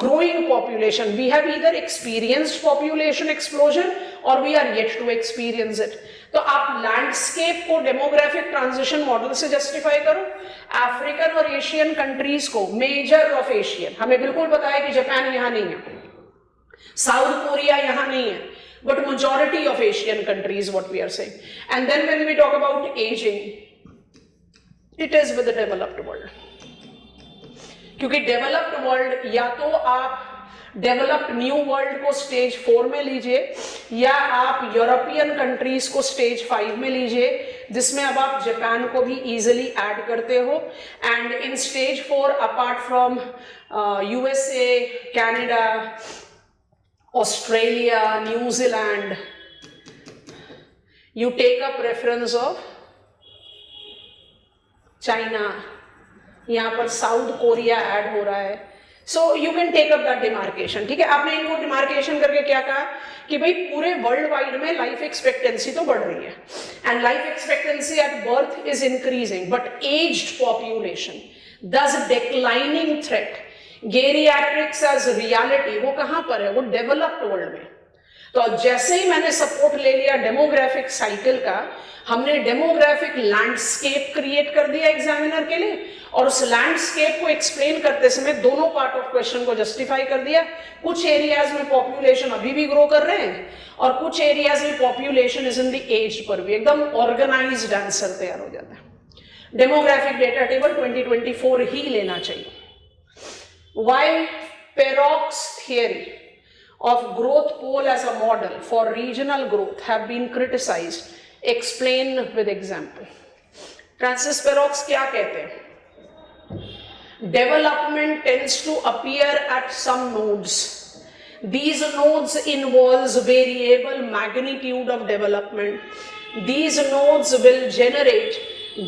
[SPEAKER 1] growing population, we have either experienced population explosion और we are yet to experience it. तो आप लैंडस्केप को डेमोग्राफिक ट्रांजिशन मॉडल से जस्टिफाई करो। अफ्रीकन और एशियन कंट्रीज को, मेजर ऑफ एशियन, हमें बिल्कुल पता है कि जापान यहां नहीं है, साउथ कोरिया यहां नहीं है, but majority of Asian countries what we are saying. And then when we talk about aging, it is with the developed world. क्योंकि डेवलप्ड वर्ल्ड या तो आप डेवलप्ड न्यू वर्ल्ड को स्टेज 4 में लीजिए या आप यूरोपियन कंट्रीज को स्टेज 5 में लीजिए, जिसमें अब आप जापान को भी इजीली ऐड करते हो। And in stage 4 apart from USA, Canada, Australia, New Zealand, you take up reference of China, यहाँ पर साउथ कोरिया ऐड हो रहा है, so you can take up that demarcation. ठीक है, आपने इनको डिमार्केशन करके क्या कहा कि भाई पूरे वर्ल्ड वाइड में लाइफ एक्सपेक्टेंसी तो बढ़ रही है and life expectancy at birth is increasing, but aged population दस डिक्लाइनिंग थ्रेट, गेरियाट्रिक्स एज रियलिटी, वो कहां पर है? वो डेवलप्ड वर्ल्ड में। तो जैसे ही मैंने सपोर्ट ले लिया डेमोग्राफिक साइकिल का, हमने डेमोग्राफिक लैंडस्केप क्रिएट कर दिया एग्जामिनर के लिए, और उस लैंडस्केप को एक्सप्लेन करते समय दोनों पार्ट ऑफ क्वेश्चन को जस्टिफाई कर दिया। कुछ एरियाज में पॉपुलेशन अभी भी ग्रो कर रहे हैं और कुछ एरियाज में population is in the edge पर भी, एकदम ऑर्गेनाइज्ड आंसर तैयार हो जाता है। डेमोग्राफिक डेटा टेबल 2024 ही लेना चाहिए। Why Perrock's theory of growth pole as a model for regional growth have been criticized? Explain with example. Francis Perrock क्या कहते हैं? Development tends to appear at some nodes. These nodes involves variable magnitude of development. These nodes will generate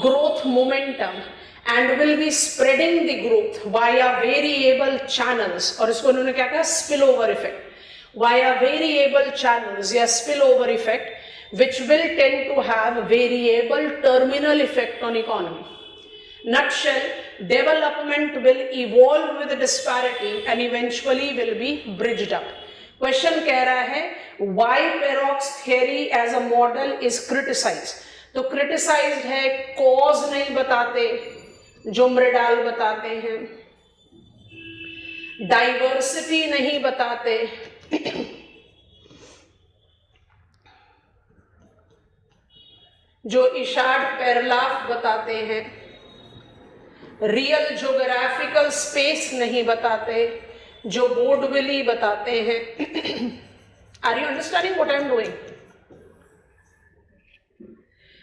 [SPEAKER 1] growth momentum and will be spreading the growth via variable channels, और इसको उन्होंने क्या कहा? Spillover effect. Via variable channels या spillover effect, which will tend to have variable terminal effect on economy. Nutshell, development will evolve with disparity and eventually will be bridged up. Question कह रहा है why Perrock's theory as a model is criticized? तो criticized है, cause नहीं बताते जो मृडाल बताते हैं, डाइवर्सिटी नहीं बताते, जो इशार्ड पेरलाफ बताते हैं, रियल ज्योग्राफिकल स्पेस नहीं बताते, जो बोर्डविली बताते हैं। Are you understanding what I am doing?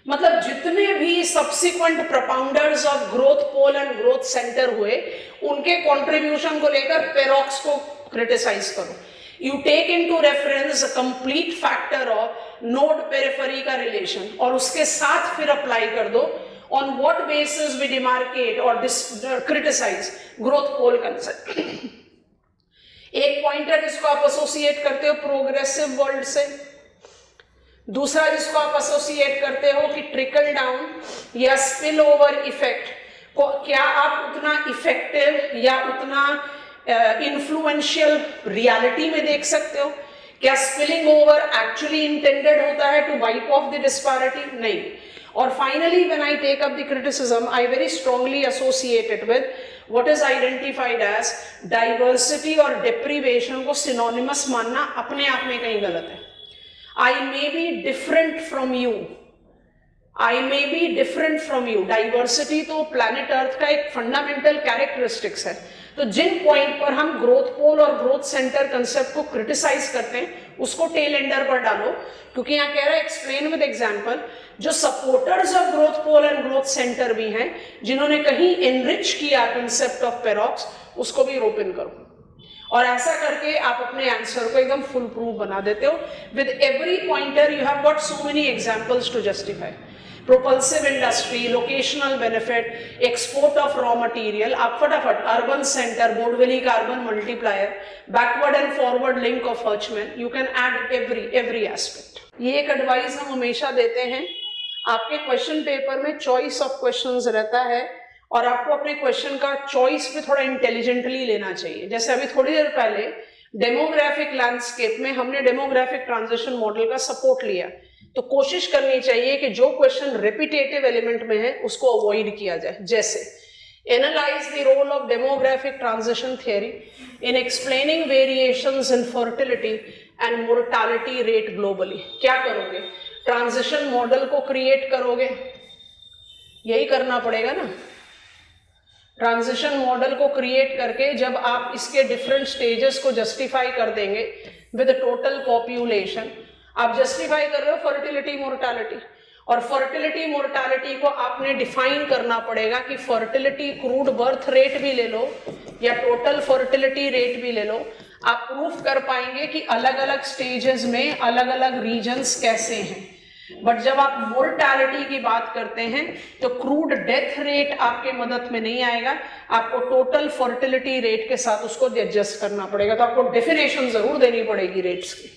[SPEAKER 1] मतलब जितने भी subsequent propounders of growth pole and growth centre हुए, उनके कंट्रीब्यूशन को लेकर पेरॉक्स को क्रिटिसाइज करो। You take into reference complete factor of node periphery का रिलेशन और उसके साथ फिर अप्लाई कर दो on what basis we demarcate और क्रिटिसाइज ग्रोथ पोल कंसेप्ट। एक पॉइंटर जिसको आप एसोसिएट करते हो प्रोग्रेसिव वर्ल्ड से, दूसरा जिसको आप एसोसिएट करते हो कि ट्रिकल डाउन या स्पिल ओवर इफेक्ट को क्या आप उतना इफेक्टिव या उतना इन्फ्लुएंशियल रियलिटी में देख सकते हो? क्या स्पिलिंग ओवर एक्चुअली इंटेंडेड होता है to wipe off the disparity? नहीं। और finally when I take up the criticism, I very strongly associate it with what is identified as diversity और डिप्रीवेशन को सिनोनिमस मानना अपने आप में कहीं गलत है। I may be different from you. I may be different from you. Diversity तो planet Earth का एक fundamental characteristics है। तो जिन पॉइंट पर हम ग्रोथ पोल और ग्रोथ सेंटर कंसेप्ट को क्रिटिसाइज करते हैं उसको टेल एंडर पर डालो, क्योंकि यहाँ कह रहा है एक्सप्लेन विद एग्जांपल। जो supporters of growth pole and growth centre भी हैं, जिन्होंने कहीं एनरिच किया कंसेप्ट ऑफ पेरॉक्स, उसको भी रोप इन करो। और ऐसा करके आप अपने आंसर को एकदम फुल प्रूफ बना देते हो। With every pointer you have got so many examples to justify. Propulsive industry, locational benefit, export of raw material, आप फटाफट अर्बन सेंटर, बोर्डविली का urban multiplier, backward and forward link of Hirschman, you can add every aspect. ये एक advice हम हमेशा देते हैं, आपके क्वेश्चन पेपर में चॉइस ऑफ क्वेश्चंस रहता है और आपको अपने क्वेश्चन का चॉइस पे थोड़ा इंटेलिजेंटली लेना चाहिए। जैसे अभी थोड़ी देर पहले डेमोग्राफिक लैंडस्केप में हमने डेमोग्राफिक ट्रांजिशन मॉडल का सपोर्ट लिया, तो कोशिश करनी चाहिए कि जो क्वेश्चन रिपीटेटिव एलिमेंट में है उसको अवॉइड किया जाए। जैसे analyse the role of demographic transition theory in explaining variations in fertility and mortality rate globally. क्या करोगे? ट्रांजिशन मॉडल को क्रिएट करोगे, यही करना पड़ेगा ना। ट्रांजिशन मॉडल को क्रिएट करके जब आप इसके डिफरेंट स्टेजेस को जस्टिफाई कर देंगे विद टोटल पॉपुलेशन, आप जस्टिफाई कर रहे हो फर्टिलिटी मोर्टालिटी, और फर्टिलिटी मोर्टालिटी को आपने डिफाइन करना पड़ेगा कि फर्टिलिटी क्रूड बर्थ रेट भी ले लो या टोटल फर्टिलिटी रेट भी ले लो, आप प्रूफ कर पाएंगे कि अलग अलग स्टेजेस में अलग अलग रीजन्स कैसे हैं। बट जब आप मोर्टालिटी की बात करते हैं तो क्रूड डेथ रेट आपके मदद में नहीं आएगा, आपको टोटल फर्टिलिटी रेट के साथ उसको एडजस्ट करना पड़ेगा। तो आपको डेफिनेशन जरूर देनी पड़ेगी रेट्स की।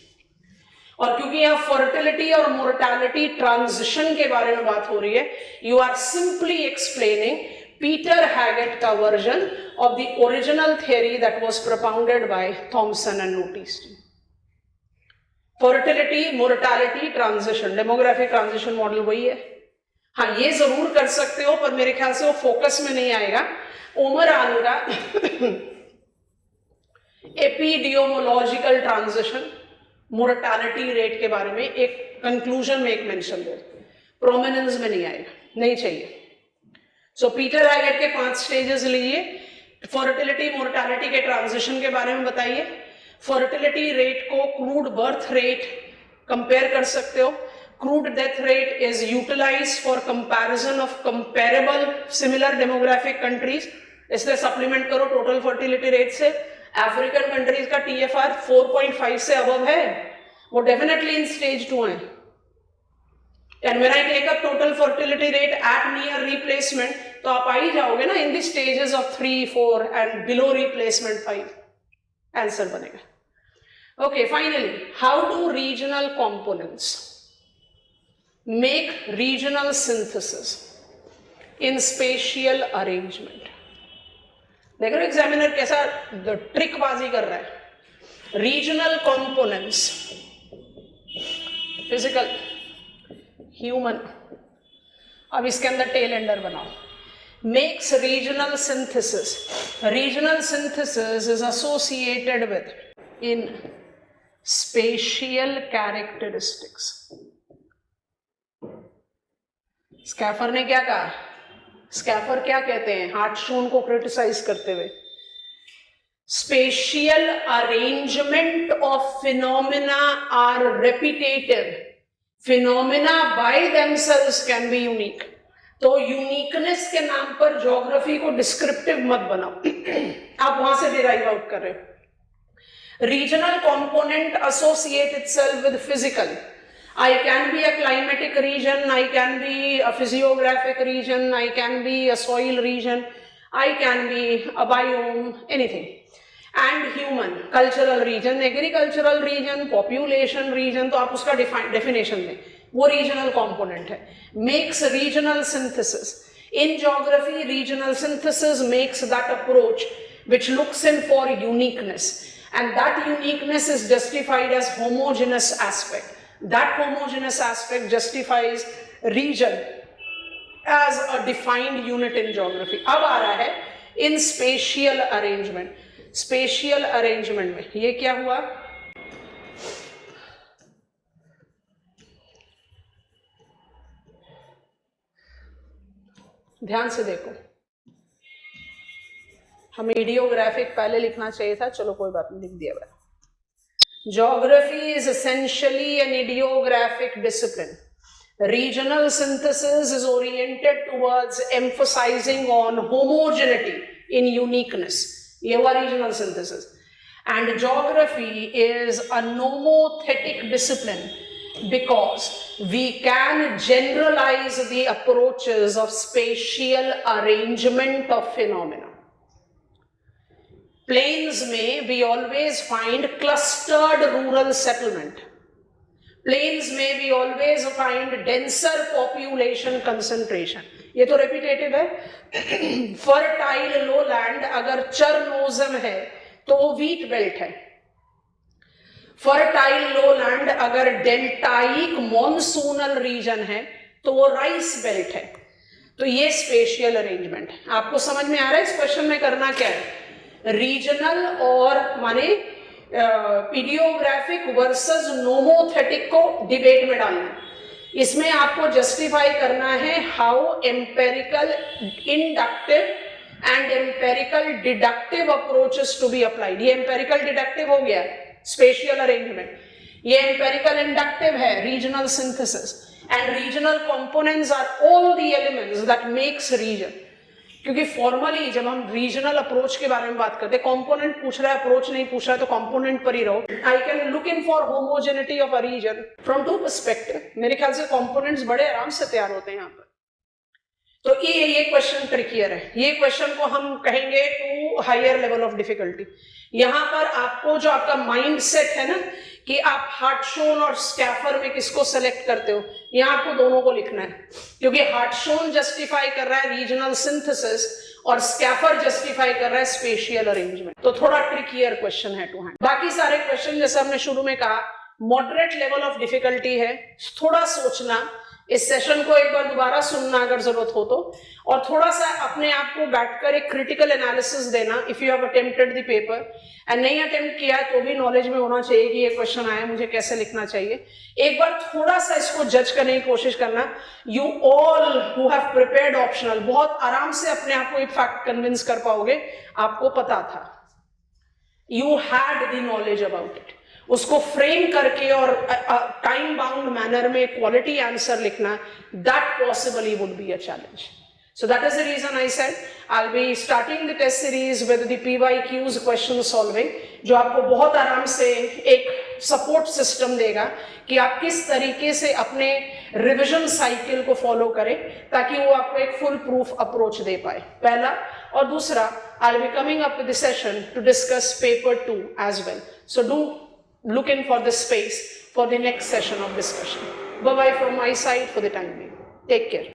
[SPEAKER 1] और क्योंकि यहाँ फर्टिलिटी और मोर्टालिटी ट्रांजिशन के बारे में बात हो रही है, you are simply explaining Peter Haggett का version of the original theory that was propounded by Thompson and Notestein. Fertility mortality transition, demographic transition model वही है। हाँ, ये जरूर कर सकते हो, पर मेरे ख्याल से वो फोकस में नहीं आएगा। उमर आन का एपिडियोमोलॉजिकल ट्रांजिशन मोर्टालिटी रेट के बारे में एक कंक्लूजन में एक मेंशन दे, प्रोमिनेंस में नहीं आएगा, नहीं चाहिए। सो पीटर हैगेट के 5 स्टेजेस लीजिए, फर्टिलिटी मोर्टालिटी के ट्रांजिशन के बारे में बताइए, फर्टिलिटी रेट को क्रूड बर्थ रेट कंपेयर कर सकते हो, crude death rate is utilised for comparison of comparable similar demographic countries, इसलिए सप्लीमेंट करो टोटल फर्टिलिटी रेट से। अफ्रीकन कंट्रीज का TFR 4.5 से अबव है, वो डेफिनेटली इन स्टेज 2 है। And when I take up total fertility rate at near replacement, तो आप आ ही जाओगे ना in the stages of 3, 4 and below replacement 5, answer बनेगा। Okay, finally, how do regional components make regional synthesis in spatial arrangement? देख रहे हो एग्जामिनर कैसा ट्रिकबाजी कर रहा है। रीजनल कंपोनेंट्स, फिजिकल, ह्यूमन, अब इसके अंदर टेल एंडर बनाओ, makes regional synthesis. Regional synthesis is associated with in spatial characteristics. Schaeffer ने क्या कहा? स्कैफर क्या कहते हैं हार्टशून को क्रिटिसाइज करते हुए? Spatial arrangement of phenomena are repetitive, phenomena by themselves can be unique. तो यूनिकनेस के नाम पर ज्योग्राफी को डिस्क्रिप्टिव मत बनाओ, आप वहां से डिराइव आउट कर रहे हो। Regional component associate itself with physical, I can be a climatic region, I can be a physiographic region, I can be a soil region, I can be a biome, anything. And human, cultural region, agricultural region, population region, तो आप उसका definition दें, वो regional component है। Makes regional synthesis. In geography, regional synthesis makes that approach which looks in for uniqueness, and that uniqueness is justified as homogeneous aspect. That homogeneous aspect justifies region as a defined unit in geography. अब आ रहा है in spatial arrangement. Spatial arrangement में ये क्या हुआ? ध्यान से देखो, हमें इडियोग्राफिक पहले लिखना चाहिए था, चलो कोई बात नहीं, लिख दिया मैंने। Geography is essentially an idiographic discipline. Regional synthesis is oriented towards emphasizing on homogeneity in uniqueness. ये हुआ regional synthesis. And geography is a nomothetic discipline because we can generalize the approaches of spatial arrangement of phenomena. Plains में we always find clustered rural settlement. Plains may we always find denser population concentration. ये तो repetitive है. Fertile lowland अगर चरनोजम है तो वो wheat belt है. Fertile lowland अगर deltaic monsoonal region है तो वो rice belt है. तो ये स्पेशियल अरेंजमेंट है. आपको समझ में आ रहा है इस क्वेश्चन में करना क्या है? रीजनल और माने पीडियोग्राफिक वर्सेस नोमोथेटिक को डिबेट में डालना है. इसमें आपको जस्टिफाई करना है how empirical inductive and empirical deductive approaches to be applied. ये एम्पेरिकल डिडक्टिव हो गया स्पेशियल अरेंजमेंट. ये एम्पेरिकल इंडक्टिव है regional synthesis. And regional components are all the elements that makes region. क्योंकि फॉर्मली जब हम रीजनल अप्रोच के बारे में बात करते हैं, कंपोनेंट पूछ रहा है, अप्रोच नहीं पूछ रहा है, तो कंपोनेंट पर ही रहो. I can look in for homogeneity of a region from two perspective. मेरे ख्याल से कंपोनेंट्स बड़े आराम से तैयार होते हैं यहाँ पर. तो ये क्वेश्चन ट्रिकियर है. ये क्वेश्चन को हम कहेंगे to higher level of difficulty. यहाँ पर आपको जो आपका माइंड सेट है ना कि आप हार्टशोन और स्कैफर में किसको सेलेक्ट करते हो, यहाँ आपको दोनों को लिखना है. क्योंकि हार्टशोन जस्टिफाई कर रहा है रीजनल सिंथेसिस और स्कैफर जस्टिफाई कर रहा है स्पेशियल अरेंजमेंट. तो थोड़ा ट्रिकियर क्वेश्चन है टू हैंड. बाकी सारे क्वेश्चन जैसे हमने शुरू में कहा मॉडरेट लेवल ऑफ डिफिकल्टी है. थोड़ा सोचना, इस सेशन को एक बार दोबारा सुनना अगर जरूरत हो तो, और थोड़ा सा अपने आप को बैठकर एक क्रिटिकल एनालिसिस देना. If you have attempted the paper and नहीं अटेम्प्ट किया तो भी नॉलेज में होना चाहिए कि ये क्वेश्चन आया, मुझे कैसे लिखना चाहिए. एक बार थोड़ा सा इसको जज करने की कोशिश करना. You all who have prepared optional बहुत आराम से अपने आप को एक फैक्ट कन्विंस कर पाओगे. आपको पता था, you had the knowledge about it. उसको फ्रेम करके और टाइम बाउंड मैनर में क्वालिटी आंसर लिखना, that possibly would be a challenge. So that is the reason I said I'll be starting the test series with the PYQs question solving, जो आपको बहुत आराम से एक सपोर्ट सिस्टम देगा कि आप किस तरीके से अपने रिविजन साइकिल को फॉलो करें ताकि वो आपको एक फुल प्रूफ अप्रोच दे पाए. पहला. और दूसरा, I'll be coming up with the session to discuss paper 2 as well. So do look in for the space for the next session of discussion. Bye bye from my side for the time being. Take care.